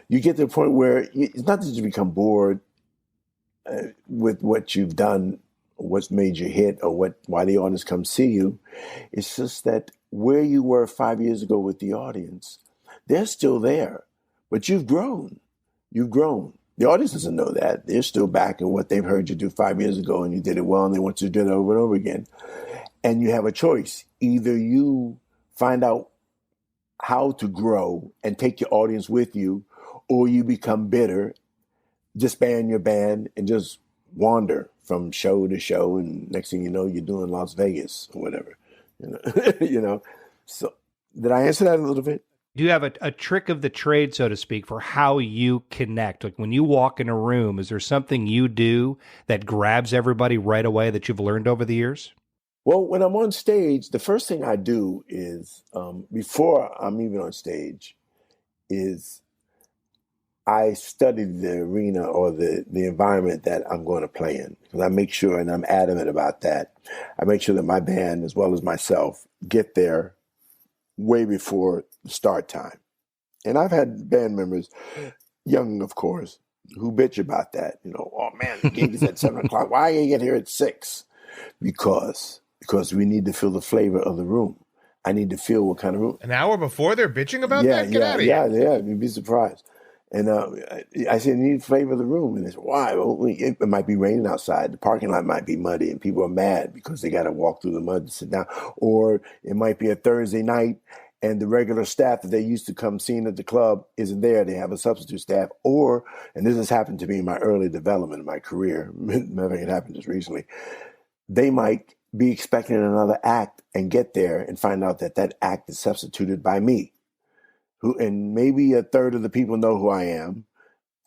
You get to the point where it's not that you become bored with what you've done, what's made you hit, or why the audience comes see you. It's just that where you were 5 years ago with the audience, they're still there, but you've grown. You've grown. The audience doesn't know that. They're still back in what they've heard you do 5 years ago, and you did it well, and they want you to do it over and over again. And you have a choice. Either you find out how to grow and take your audience with you, or you become bitter, disband your band, and just wander from show to show, and next thing you know, you're doing Las Vegas or whatever. You know, you know. So did I answer that a little bit? Do you have a trick of the trade, so to speak, for how you connect? Like when you walk in a room, is there something you do that grabs everybody right away that you've learned over the years? Well, when I'm on stage, the first thing I do is, before I'm even on stage, is I study the arena or the environment that I'm going to play in. Because I make sure, and I'm adamant about that, I make sure that my band, as well as myself, get there way before the start time. And I've had band members, young, of course, who bitch about that. You know, oh man, the gig is at 7:00. Why you get here at 6? Because we need to feel the flavor of the room. I need to feel what kind of room. An hour before they're bitching about that? Get out of here. Yeah. Yeah, you'd be surprised. And I said, you need to flavor the room. And they said, why? Well, it might be raining outside. The parking lot might be muddy and people are mad because they got to walk through the mud to sit down. Or it might be a Thursday night and the regular staff that they used to come seeing at the club isn't there. They have a substitute staff. Or, and this has happened to me in my early development of my career, maybe it happened just recently, they might be expecting another act and get there and find out that that act is substituted by me. And maybe a third of the people know who I am,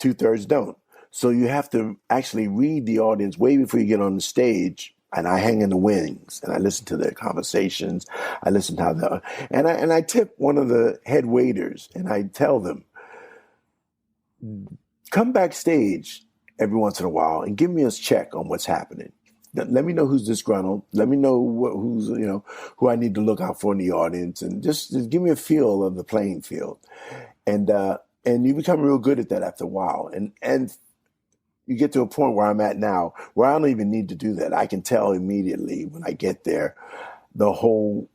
2/3 don't. So you have to actually read the audience way before you get on the stage. And I hang in the wings and I listen to their conversations. I listen to how and I tip one of the head waiters and I tell them, come backstage every once in a while and give me a check on what's happening. Let me know who's disgruntled. Let me know who's, who I need to look out for in the audience, and just give me a feel of the playing field. And you become real good at that after a while. And you get to a point where I'm at now where I don't even need to do that. I can tell immediately when I get there the whole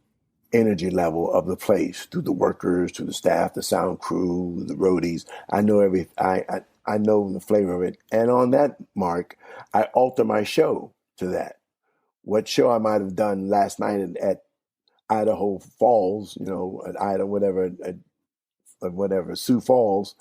energy level of the place through the workers, through the staff, the sound crew, the roadies. I know I know the flavor of it. And on that mark, I alter my show to that. What show I might have done last night at Idaho Falls, at Idaho, whatever, Sioux Falls.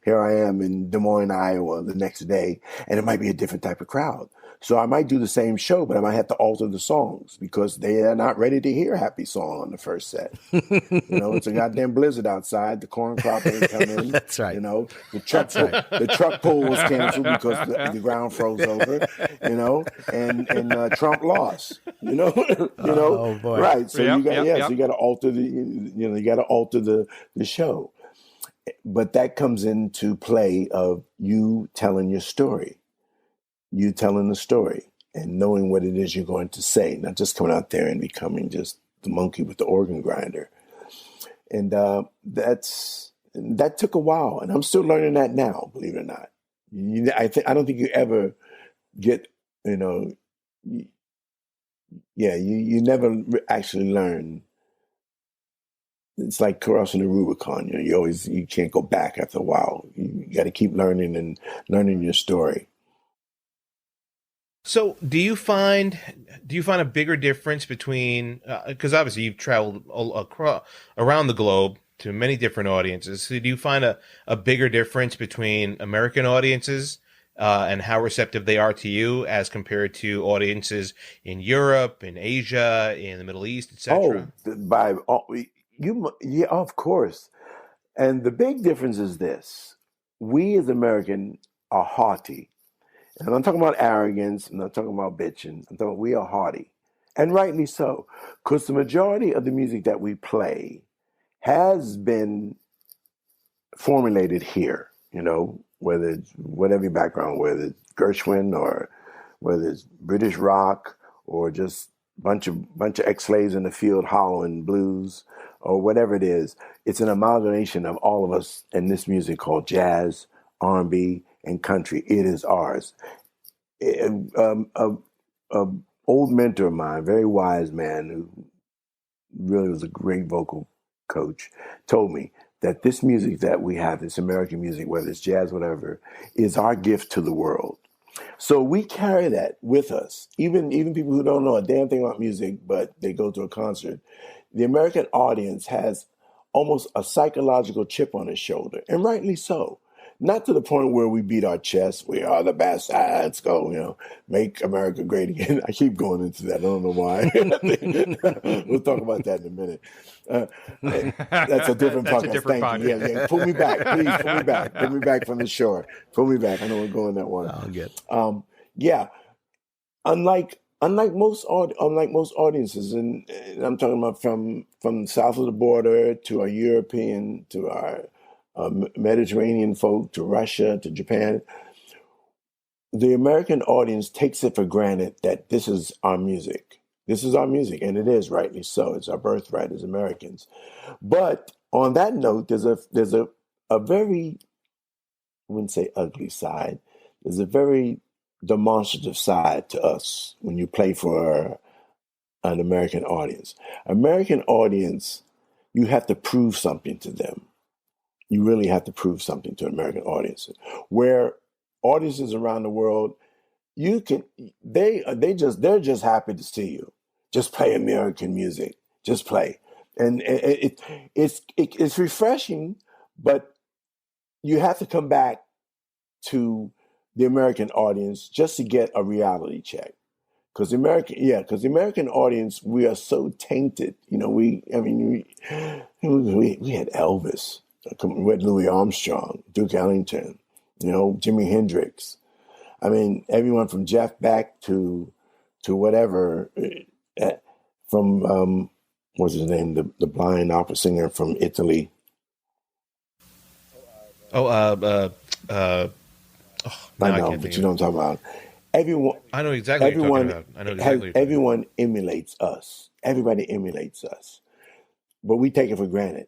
Here I am in Des Moines, Iowa the next day, and it might be a different type of crowd. So I might do the same show, but I might have to alter the songs because they are not ready to hear Happy Song on the first set. It's a goddamn blizzard outside. The corn crop ain't coming. That's right. The truck pull was canceled because the ground froze over. And Trump lost. Oh boy. Right. So you got to alter the show. But that comes into play of you telling your story. You telling the story and knowing what it is you're going to say, not just coming out there and becoming just the monkey with the organ grinder. And that took a while, and I'm still learning that now, believe it or not. I don't think you ever get, you never actually learn. It's like crossing the Rubicon. You can't go back after a while. You got to keep learning and learning your story. So do you find a bigger difference between, because obviously you've traveled around the globe to many different audiences. So do you find a bigger difference between American audiences and how receptive they are to you as compared to audiences in Europe, in Asia, in the Middle East, etc.? Yeah, of course. And the big difference is this. We as Americans are haughty. And I'm not talking about arrogance. I'm not talking about bitching. I'm talking we are haughty. And rightly so. Because the majority of the music that we play has been formulated here, whether it's whatever your background, whether it's Gershwin or whether it's British rock or just bunch of ex-slaves in the field hollering blues or whatever it is. It's an amalgamation of all of us in this music called jazz, R&B, and country. It is ours. Old mentor of mine, very wise man who really was a great vocal coach, told me that this music that we have, this American music, whether it's jazz, whatever, is our gift to the world. So we carry that with us. Even people who don't know a damn thing about music, but they go to a concert. The American audience has almost a psychological chip on his shoulder, and rightly so. not to the point where we beat our chest. We are the best. Let's go. Make America great again. I keep going into that. I don't know why. We'll talk about that in a minute. That's a different That's podcast. a different Thank you. podcast. Yeah. Pull me back, please. Pull me back. Pull me back from the shore. Pull me back. I know we're going that one. I'll get. Yeah. Unlike most audiences, and I'm talking about from south of the border to our European, to our Mediterranean folk, to Russia, to Japan, the American audience takes it for granted that this is our music. This is our music, and it is, rightly so. It's our birthright as Americans. But on that note, there's a very, I wouldn't say ugly side. There's a very demonstrative side to us when you play for an American audience. American audience, you have to prove something to them. You really have to prove something to American audiences. Where audiences around the world, they're just happy to see you. Just play American music. Just play, and it's refreshing. But you have to come back to the American audience just to get a reality check. Because the American audience, we are so tainted. We had Elvis, we had Louis Armstrong, Duke Ellington, Jimi Hendrix. I mean, everyone from Jeff Beck to whatever, from what's his name, the blind opera singer from Italy. I know, but you know what I'm talking about. Everyone, I know exactly what you're talking about. I know exactly. Everyone emulates us. Everybody emulates us, but we take it for granted.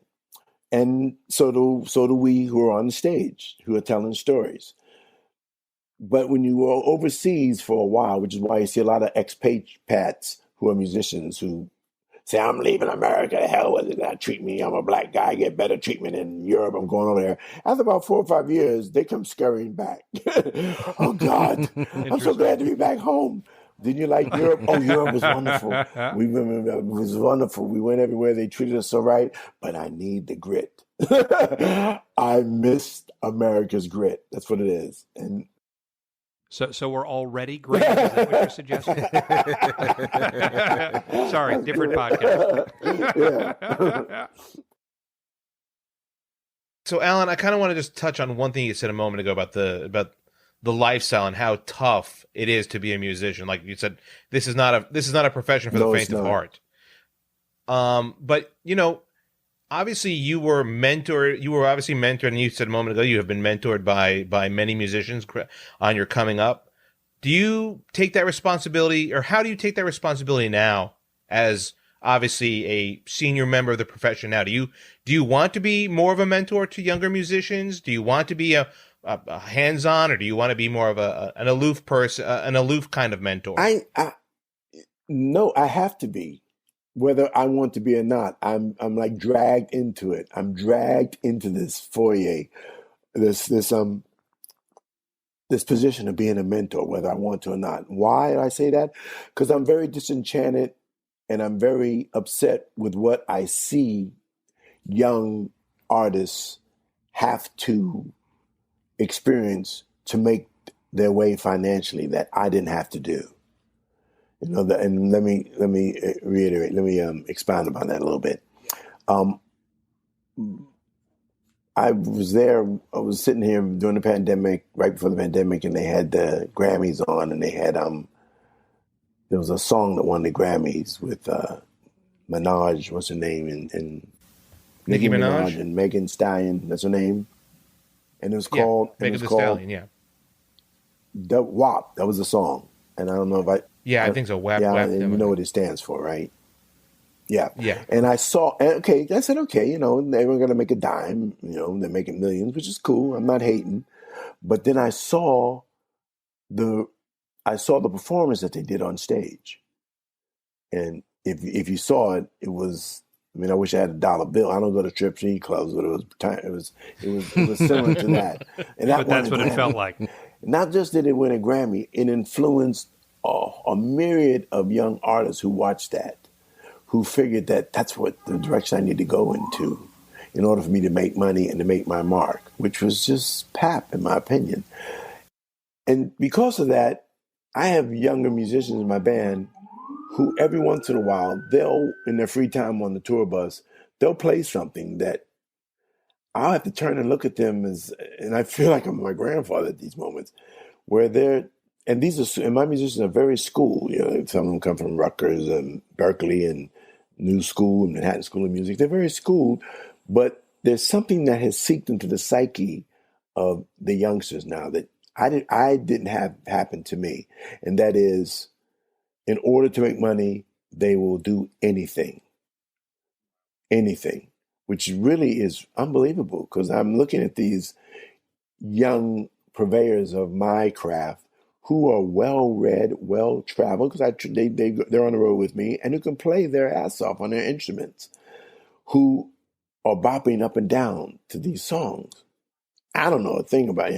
And so do we who are on the stage, who are telling stories. But when you are overseas for a while, which is why you see a lot of expats who are musicians who say, I'm leaving America, hell with it, not treat me, I'm a black guy, I get better treatment in Europe, I'm going over there. After about 4 or 5 years, they come scurrying back. Oh God, I'm so glad to be back home. Didn't you like Europe? Oh, Europe was wonderful. It was wonderful. We went everywhere, they treated us so right, but I need the grit. I missed America's grit. That's what it is. And So we're already great. Is that what you're suggesting? Sorry, different podcast. Yeah. So, Allan, I kind of want to just touch on one thing you said a moment ago about the lifestyle and how tough it is to be a musician. Like you said, this is not a profession for the faint of heart. But obviously you were mentored. You were obviously mentored, and you said a moment ago you have been mentored by many musicians on your coming up. Do you take that responsibility, or how do you take that responsibility now as obviously a senior member of the profession now? Do you want to be more of a mentor to younger musicians? Do you want to be a hands-on, or do you want to be more of an aloof person, an aloof kind of mentor? No, I have to be. Whether I want to be or not, I'm like dragged into it. I'm dragged into this foyer, this position of being a mentor, whether I want to or not. Why do I say that? Because I'm very disenchanted and I'm very upset with what I see young artists have to experience to make their way financially that I didn't have to do. And let me reiterate. Let me expand upon that a little bit. I was there. I was sitting here during the pandemic, right before the pandemic, and they had the Grammys on, and they had there was a song that won the Grammys with Minaj, what's her name, and Nicki Minaj and Megan Stallion. That's her name, and it was called Megan Thee Stallion. Yeah, the WAP. That was the song, and I don't know if I think so. WAP. Yeah, WAP, and you know what it stands for, right? Yeah. Yeah. And I saw, okay, I said, okay, they were going to make a dime, they're making millions, which is cool. I'm not hating. But then I saw the performance that they did on stage. And if you saw it, it was, I wish I had a dollar bill. I don't go to strip C clubs, but it was similar to that. And but that's what it felt like. Not just did it win a Grammy, it influenced a myriad of young artists who watched that, who figured that that's what the direction I need to go into. in order for me to make money and to make my mark, which was just pap, in my opinion. And because of that, I have younger musicians in my band who every once in a while, they'll, in their free time on the tour bus, they'll play something that I'll have to turn and look at them and I feel like I'm my grandfather at these moments, where and my musicians are very schooled. Some of them come from Rutgers and Berkeley and New School and Manhattan School of Music. They're very schooled, but there's something that has seeped into the psyche of the youngsters now that I didn't have happen to me. And that is, in order to make money, they will do anything, which really is unbelievable, because I'm looking at these young purveyors of my craft who are well-read, well-traveled, because they're on the road with me, and who can play their ass off on their instruments, who are bopping up and down to these songs. I don't know a thing about,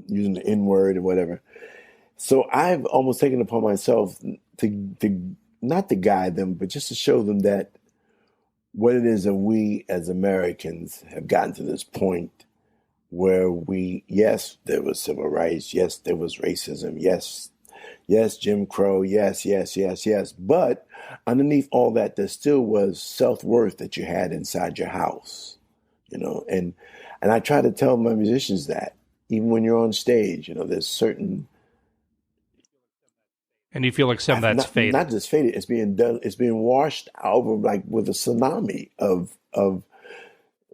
using the N-word or whatever. So I've almost taken it upon myself to not to guide them, but just to show them that what it is that we as Americans have gotten to this point where yes, there was civil rights, yes, there was racism, yes, Jim Crow, yes. But underneath all that, there still was self-worth that you had inside your house, and I try to tell my musicians that even when you're on stage, there's certain. And you feel like some of that's faded. Not just faded. It's being done. It's being washed over like with a tsunami of.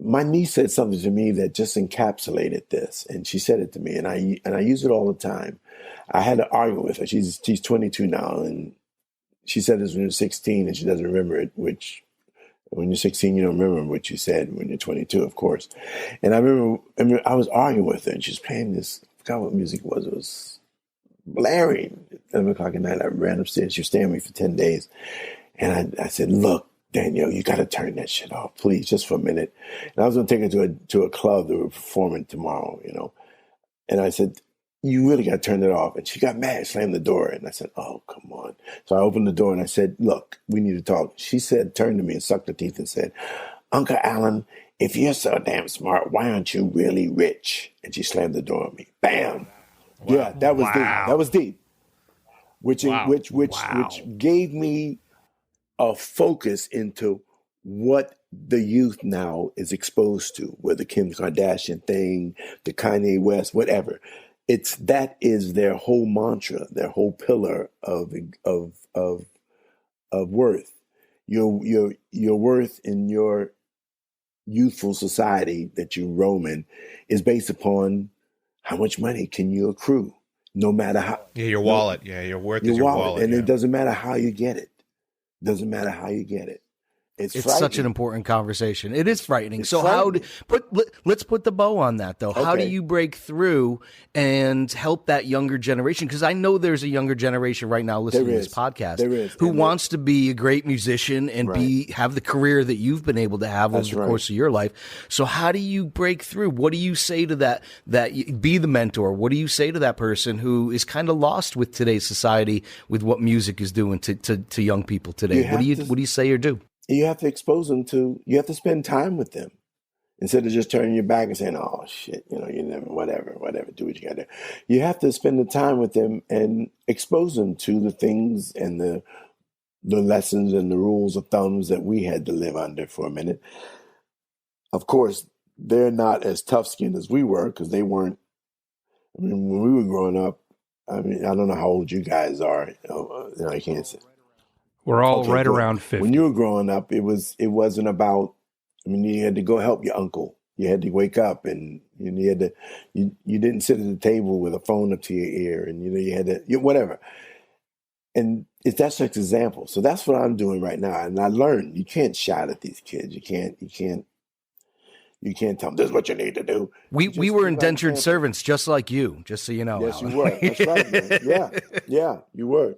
My niece said something to me that just encapsulated this, and she said it to me, and I use it all the time. I had to argue with her. She's 22 now, and she said this when she was 16, and she doesn't remember it. Which, when you're 16, you don't remember what you said when you're 22, of course. And I remember I was arguing with her, and she's playing this. I forgot what music it was. It was blaring at 11 o'clock at night. I ran upstairs. She was staying with me for 10 days. And I said, look, Danielle, you got to turn that shit off, please, just for a minute. And I was going to take her to a club that we were performing tomorrow, And I said, you really got to turn it off. And she got mad, slammed the door. And I said, oh, come on. So I opened the door and I said, look, we need to talk. She said, turned to me and sucked her teeth and said, Uncle Allan, if you're so damn smart, why aren't you really rich? And she slammed the door on me. Bam. Wow. Yeah, that was deep. That was deep. Which gave me a focus into what the youth now is exposed to, whether the Kim Kardashian thing, the Kanye West, whatever. That is their whole mantra, their whole pillar of worth. Your worth in your youthful society that you roam in is based upon how much money can you accrue, no matter how. Yeah, your wallet. Your worth is your wallet. And it doesn't matter how you get it. Doesn't matter how you get it. It's such an important conversation. It is frightening. It's so frightening. Let's put the bow on that, though. Okay. How do you break through and help that younger generation? Because I know there's a younger generation right now listening to this podcast who wants to be a great musician and have the career that you've been able to have over the course of your life. So how do you break through? What do you say to that be the mentor? What do you say to that person who is kind of lost with today's society with what music is doing to young people today? What do you say or do? You have to expose them you have to spend time with them instead of just turning your back and saying, oh shit, you never, whatever, do what you got to do. You have to spend the time with them and expose them to the things and the lessons and the rules of thumbs that we had to live under for a minute. Of course, they're not as tough skinned as we were because they weren't. I mean, when we were growing up, I don't know how old you guys are. I can't say. We're all right around 50. When you were growing up, it wasn't about. I mean, you had to go help your uncle. You had to wake up, and you had to. You didn't sit at the table with a phone up to your ear, and you had to whatever. And that's just an example. So that's what I'm doing right now. And I learned you can't shout at these kids. You can't tell them this is what you need to do. We were indentured servants, just like you. Just so you know. Yes, Allan. you were. That's right, man. Yeah, you were.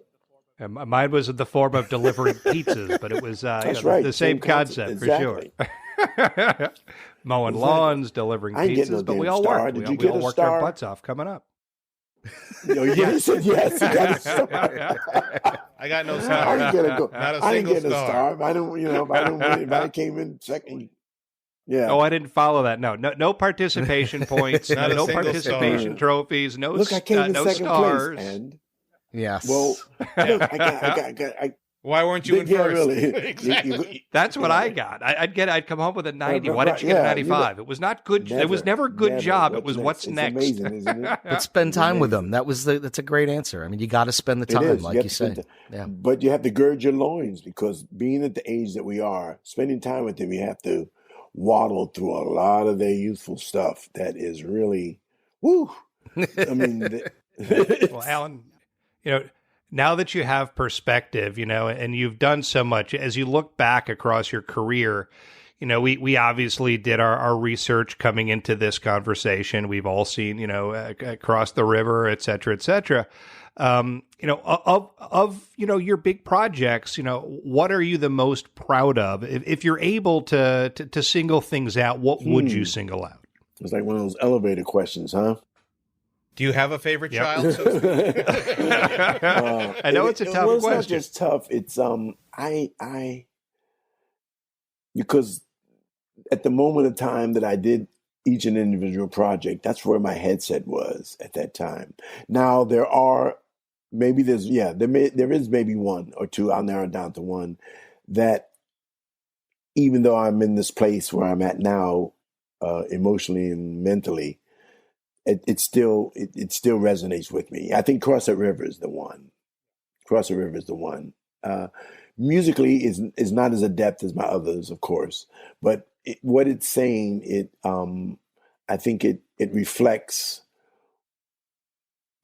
Mine was in the form of delivering pizzas, but it was the same concept exactly. for sure. Mowing lawns, delivering pizzas, but we all worked. We all worked our butts off coming up. Yes, you got a star. I got no star. I didn't get Not a I single didn't get a star. I don't, if I didn't win, if I came in second, Yeah. Oh, I didn't follow that. No participation points, Not a no single participation star. trophies, no Look, I came in no second stars. place, and Yes. well, look, I Why weren't you in yeah, first? really. Exactly. That's what I got. I'd come home with a 90. Right, Why didn't you get a yeah, 95? It was not good. It was never a good job. It was what's It's next. amazing, isn't it? But spend time with them. amazing. That's a great answer. I mean, you got to spend the It time, is. like have you to spend said. Yeah. But you have to gird your loins because being at the age that we are, spending time with them, you have to waddle through a lot of their youthful stuff that is really, woo. I mean, Well, Allan, now that you have perspective, and you've done so much, as you look back across your career, we obviously did our research coming into this conversation. We've all seen, Across the River, et cetera, et cetera. Of your big projects, what are you the most proud of? If you're able to single things out, what would you single out? it's like one of those elevator questions, huh? Do you have a favorite Yep. child? So to speak? I know it's a tough well, it's question. not just tough. It's I because at the moment of time that I did each and individual project, that's where my headset was at that time. Now there is maybe one or two. I'll narrow it down to one that even though I'm in this place where I'm at now, emotionally and mentally, it still resonates with me. I think Cross That River is the one. Cross the River is the one. Musically is not as adept as my others, of course, but what it's saying, I think it reflects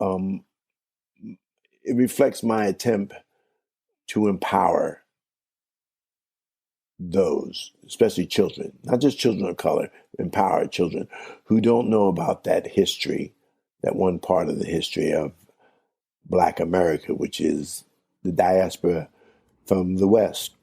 my attempt to empower those, especially children, not just children of color, empower children who don't know about that history, that one part of the history of Black America, which is the diaspora from the West,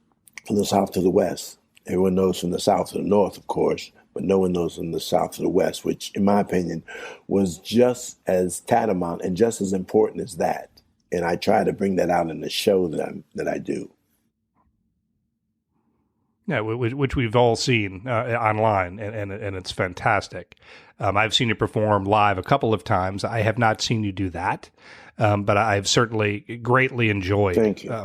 from the South to the West. Everyone knows from the South to the North, of course, but no one knows from the South to the West, which, in my opinion, was just as tantamount and just as important as that. And I try to bring that out in the show that I do. Yeah, which we've all seen online, and it's fantastic. I've seen you perform live a couple of times. I have not seen you do that, but I've certainly greatly enjoyed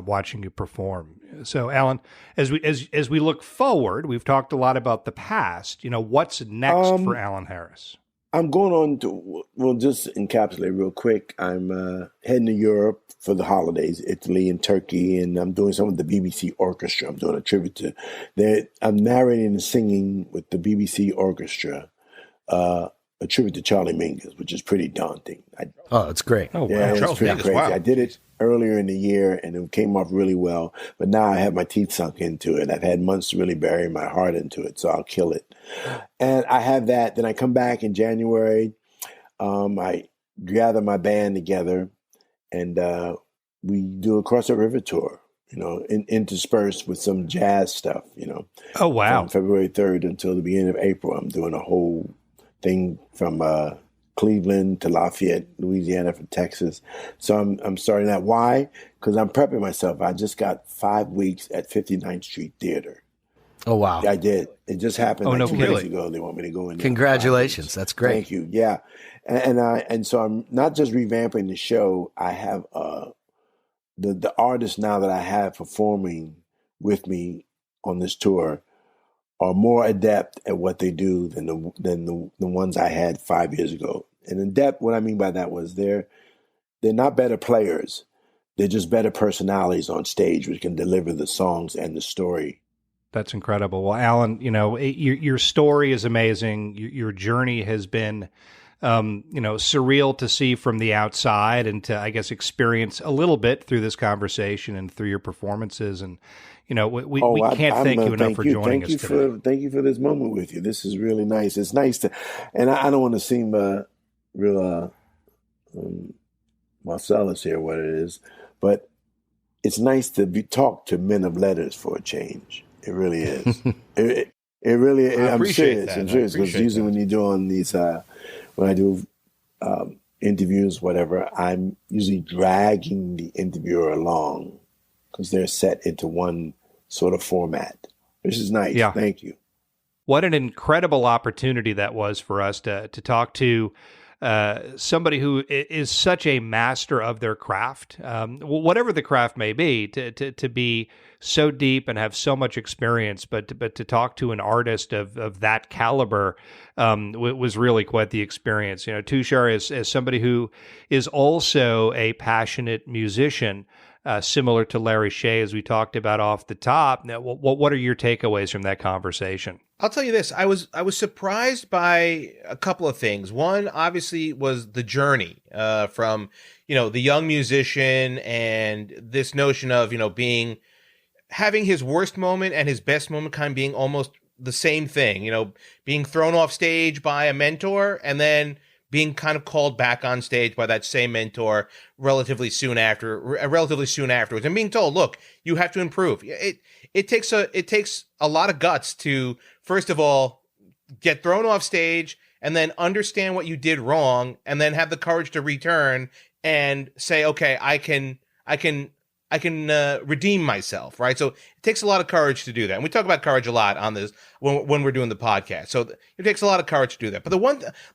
watching you perform. So, Allan, as we look forward, we've talked a lot about the past. What's next for Allan Harris? I'm going on to, well, just encapsulate real quick. I'm heading to Europe for the holidays, Italy and Turkey, and I'm doing some with the BBC Orchestra. I'm doing a tribute to that. I'm narrating and singing with the BBC Orchestra, a tribute to Charlie Mingus, which is pretty daunting. It's great. Oh, wow. Yeah, it's pretty Mingus, crazy. wow. I did it earlier in the year, and it came off really well. But now I have my teeth sunk into it. I've had months to really bury my heart into it, so I'll kill it. And I have that. Then I come back in January. I gather my band together, and we do a Cross the River tour, interspersed with some jazz stuff, Oh, wow. From February 3rd until the beginning of April. I'm doing a whole thing from Cleveland to Lafayette, Louisiana, from Texas. So I'm starting that. Why? Because I'm prepping myself. I just got 5 weeks at 59th Street Theater. Oh, wow. I did. It just happened Oh, no 2 days kidding. ago. They want me to go in there. Congratulations. That's great. Thank you. Yeah. And so I'm not just revamping the show. I have the artists now that I have performing with me on this tour are more adept at what they do than the ones I had 5 years ago. And adept, what I mean by that was they're not better players. They're just better personalities on stage, which can deliver the songs and the story. That's incredible. Well, Allan, your story is amazing. Your journey has been, surreal to see from the outside and to, I guess, experience a little bit through this conversation and through your performantions. And, we can't thank you enough for joining us today. Thank you for this moment with you. This is really nice. It's nice to, and I don't want to seem real Marcellus here, what it is, but it's nice to talk to men of letters for a change. It really is. it really is. I'm serious. I'm serious because usually when you do on these, when I do interviews, whatever, I'm usually dragging the interviewer along because they're set into one sort of format. This is nice. Yeah. Thank you. What an incredible opportunity that was for us to talk to somebody who is such a master of their craft, whatever the craft may be, to be so deep and have so much experience, but to talk to an artist of that caliber was really quite the experience. You know, Tushar is somebody who is also a passionate musician, similar to Larry Shea, as we talked about off the top. Now, what are your takeaways from that conversation? I'll tell you this. I was surprised by a couple of things. One, obviously, was the journey from, the young musician and this notion of, having his worst moment and his best moment kind of being almost the same thing, being thrown off stage by a mentor and then being kind of called back on stage by that same mentor relatively soon afterwards, and being told, look, you have to improve. It takes a lot of guts to, first of all, get thrown off stage and then understand what you did wrong and then have the courage to return and say, okay, I can redeem myself, right? So it takes a lot of courage to do that. And we talk about courage a lot on this when we're doing the podcast. So it takes a lot of courage to do that. But the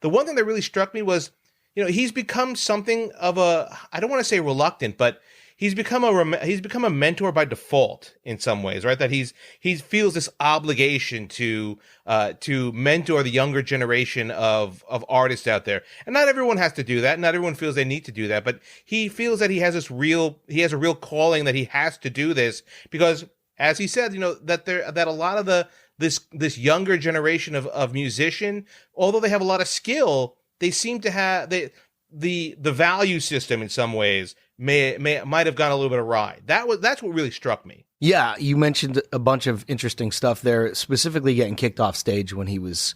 one thing that really struck me was, he's become something of a, I don't want to say reluctant, but he's become a mentor by default in some ways, right? That he feels this obligation to mentor the younger generation of artists out there. And not everyone has to do that. Not everyone feels they need to do that, but he feels that he has a real calling that he has to do this because, as he said, that a lot of this younger generation of musician, although they have a lot of skill, they seem to have the value system in some ways might have gone a little bit awry. That's what really struck me. Yeah, you mentioned a bunch of interesting stuff there, specifically getting kicked off stage when he was,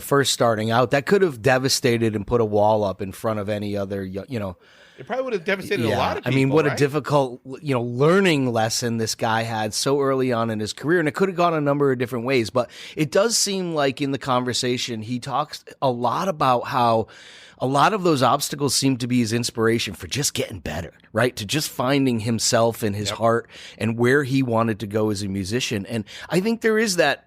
first starting out. That could have devastated and put a wall up in front of any other, It probably would have devastated a lot of people. I mean, what right? a difficult, learning lesson this guy had so early on in his career, and it could have gone a number of different ways. But it does seem like in the conversation, he talks a lot about how a lot of those obstacles seem to be his inspiration for just getting better, right? To just finding himself and his heart and where he wanted to go as a musician. And I think there is that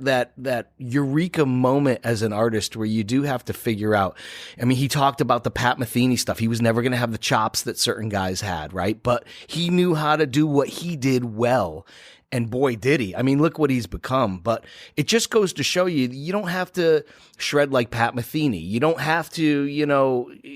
eureka moment as an artist where you do have to figure out. I mean, he talked about the Pat Metheny stuff. He was never going to have the chops that certain guys had, right? But he knew how to do what he did well. And boy, did he. I mean, look what he's become. But it just goes to show you don't have to shred like Pat Metheny. You don't have to,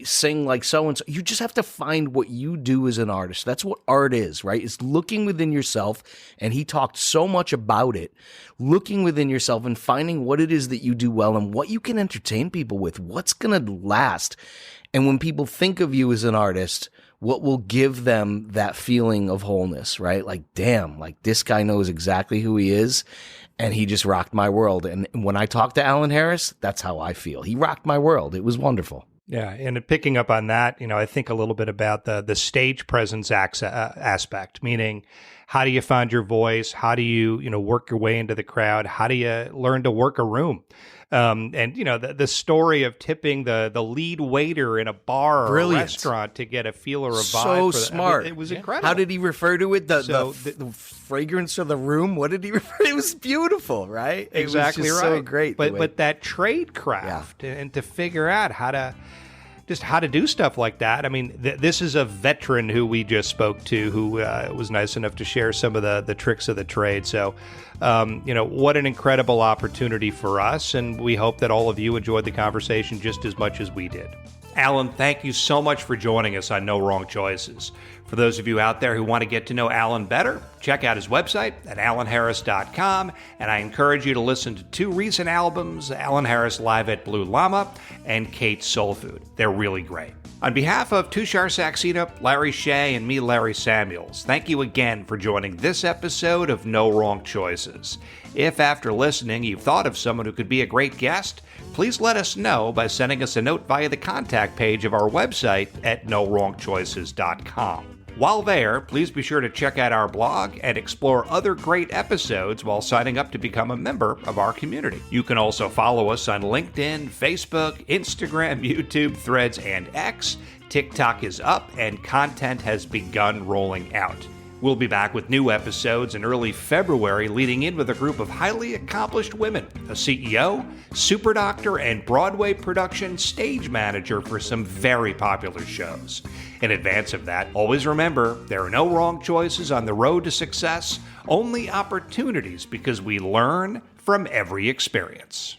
sing like so-and-so. You just have to find what you do as an artist. That's what art is, right? It's looking within yourself. And he talked so much about it. Looking within yourself and finding what it is that you do well and what you can entertain people with. What's going to last. And when people think of you as an artist, what will give them that feeling of wholeness, right? Like, damn, like this guy knows exactly who he is and he just rocked my world. And when I talk to Allan Harris, that's how I feel. He rocked my world. It was wonderful. Yeah, and picking up on that, I think a little bit about the stage presence aspect, meaning how do you find your voice? How do you, work your way into the crowd? How do you learn to work a room? And the story of tipping the lead waiter in a bar or a restaurant to get a feel or a vibe. So for smart. It was incredible. How did he refer to it? The fragrance of the room. What did he refer? It was beautiful, right? Exactly, it was just right. So great. But that trade craft and to figure out how to do stuff like that. I mean, this is a veteran who we just spoke to who was nice enough to share some of the tricks of the trade. So, what an incredible opportunity for us. And we hope that all of you enjoyed the conversation just as much as we did. Allan, thank you so much for joining us on No Wrong Choices. For those of you out there who want to get to know Allan better, check out his website at allanharris.com, and I encourage you to listen to 2 recent albums, Allan Harris Live at Blue Llama and Kate's Soul Food. They're really great. On behalf of Tushar Saxena, Larry Shea, and me, Larry Samuels, thank you again for joining this episode of No Wrong Choices. If after listening you've thought of someone who could be a great guest, please let us know by sending us a note via the contact page of our website at nowrongchoices.com. While there, please be sure to check out our blog and explore other great episodes while signing up to become a member of our community. You can also follow us on LinkedIn, Facebook, Instagram, YouTube, Threads, and X. TikTok is up and content has begun rolling out. We'll be back with new episodes in early February, leading in with a group of highly accomplished women, a CEO, super doctor, and Broadway production stage manager for some very popular shows. In advance of that, always remember, there are no wrong choices on the road to success, only opportunities, because we learn from every experience.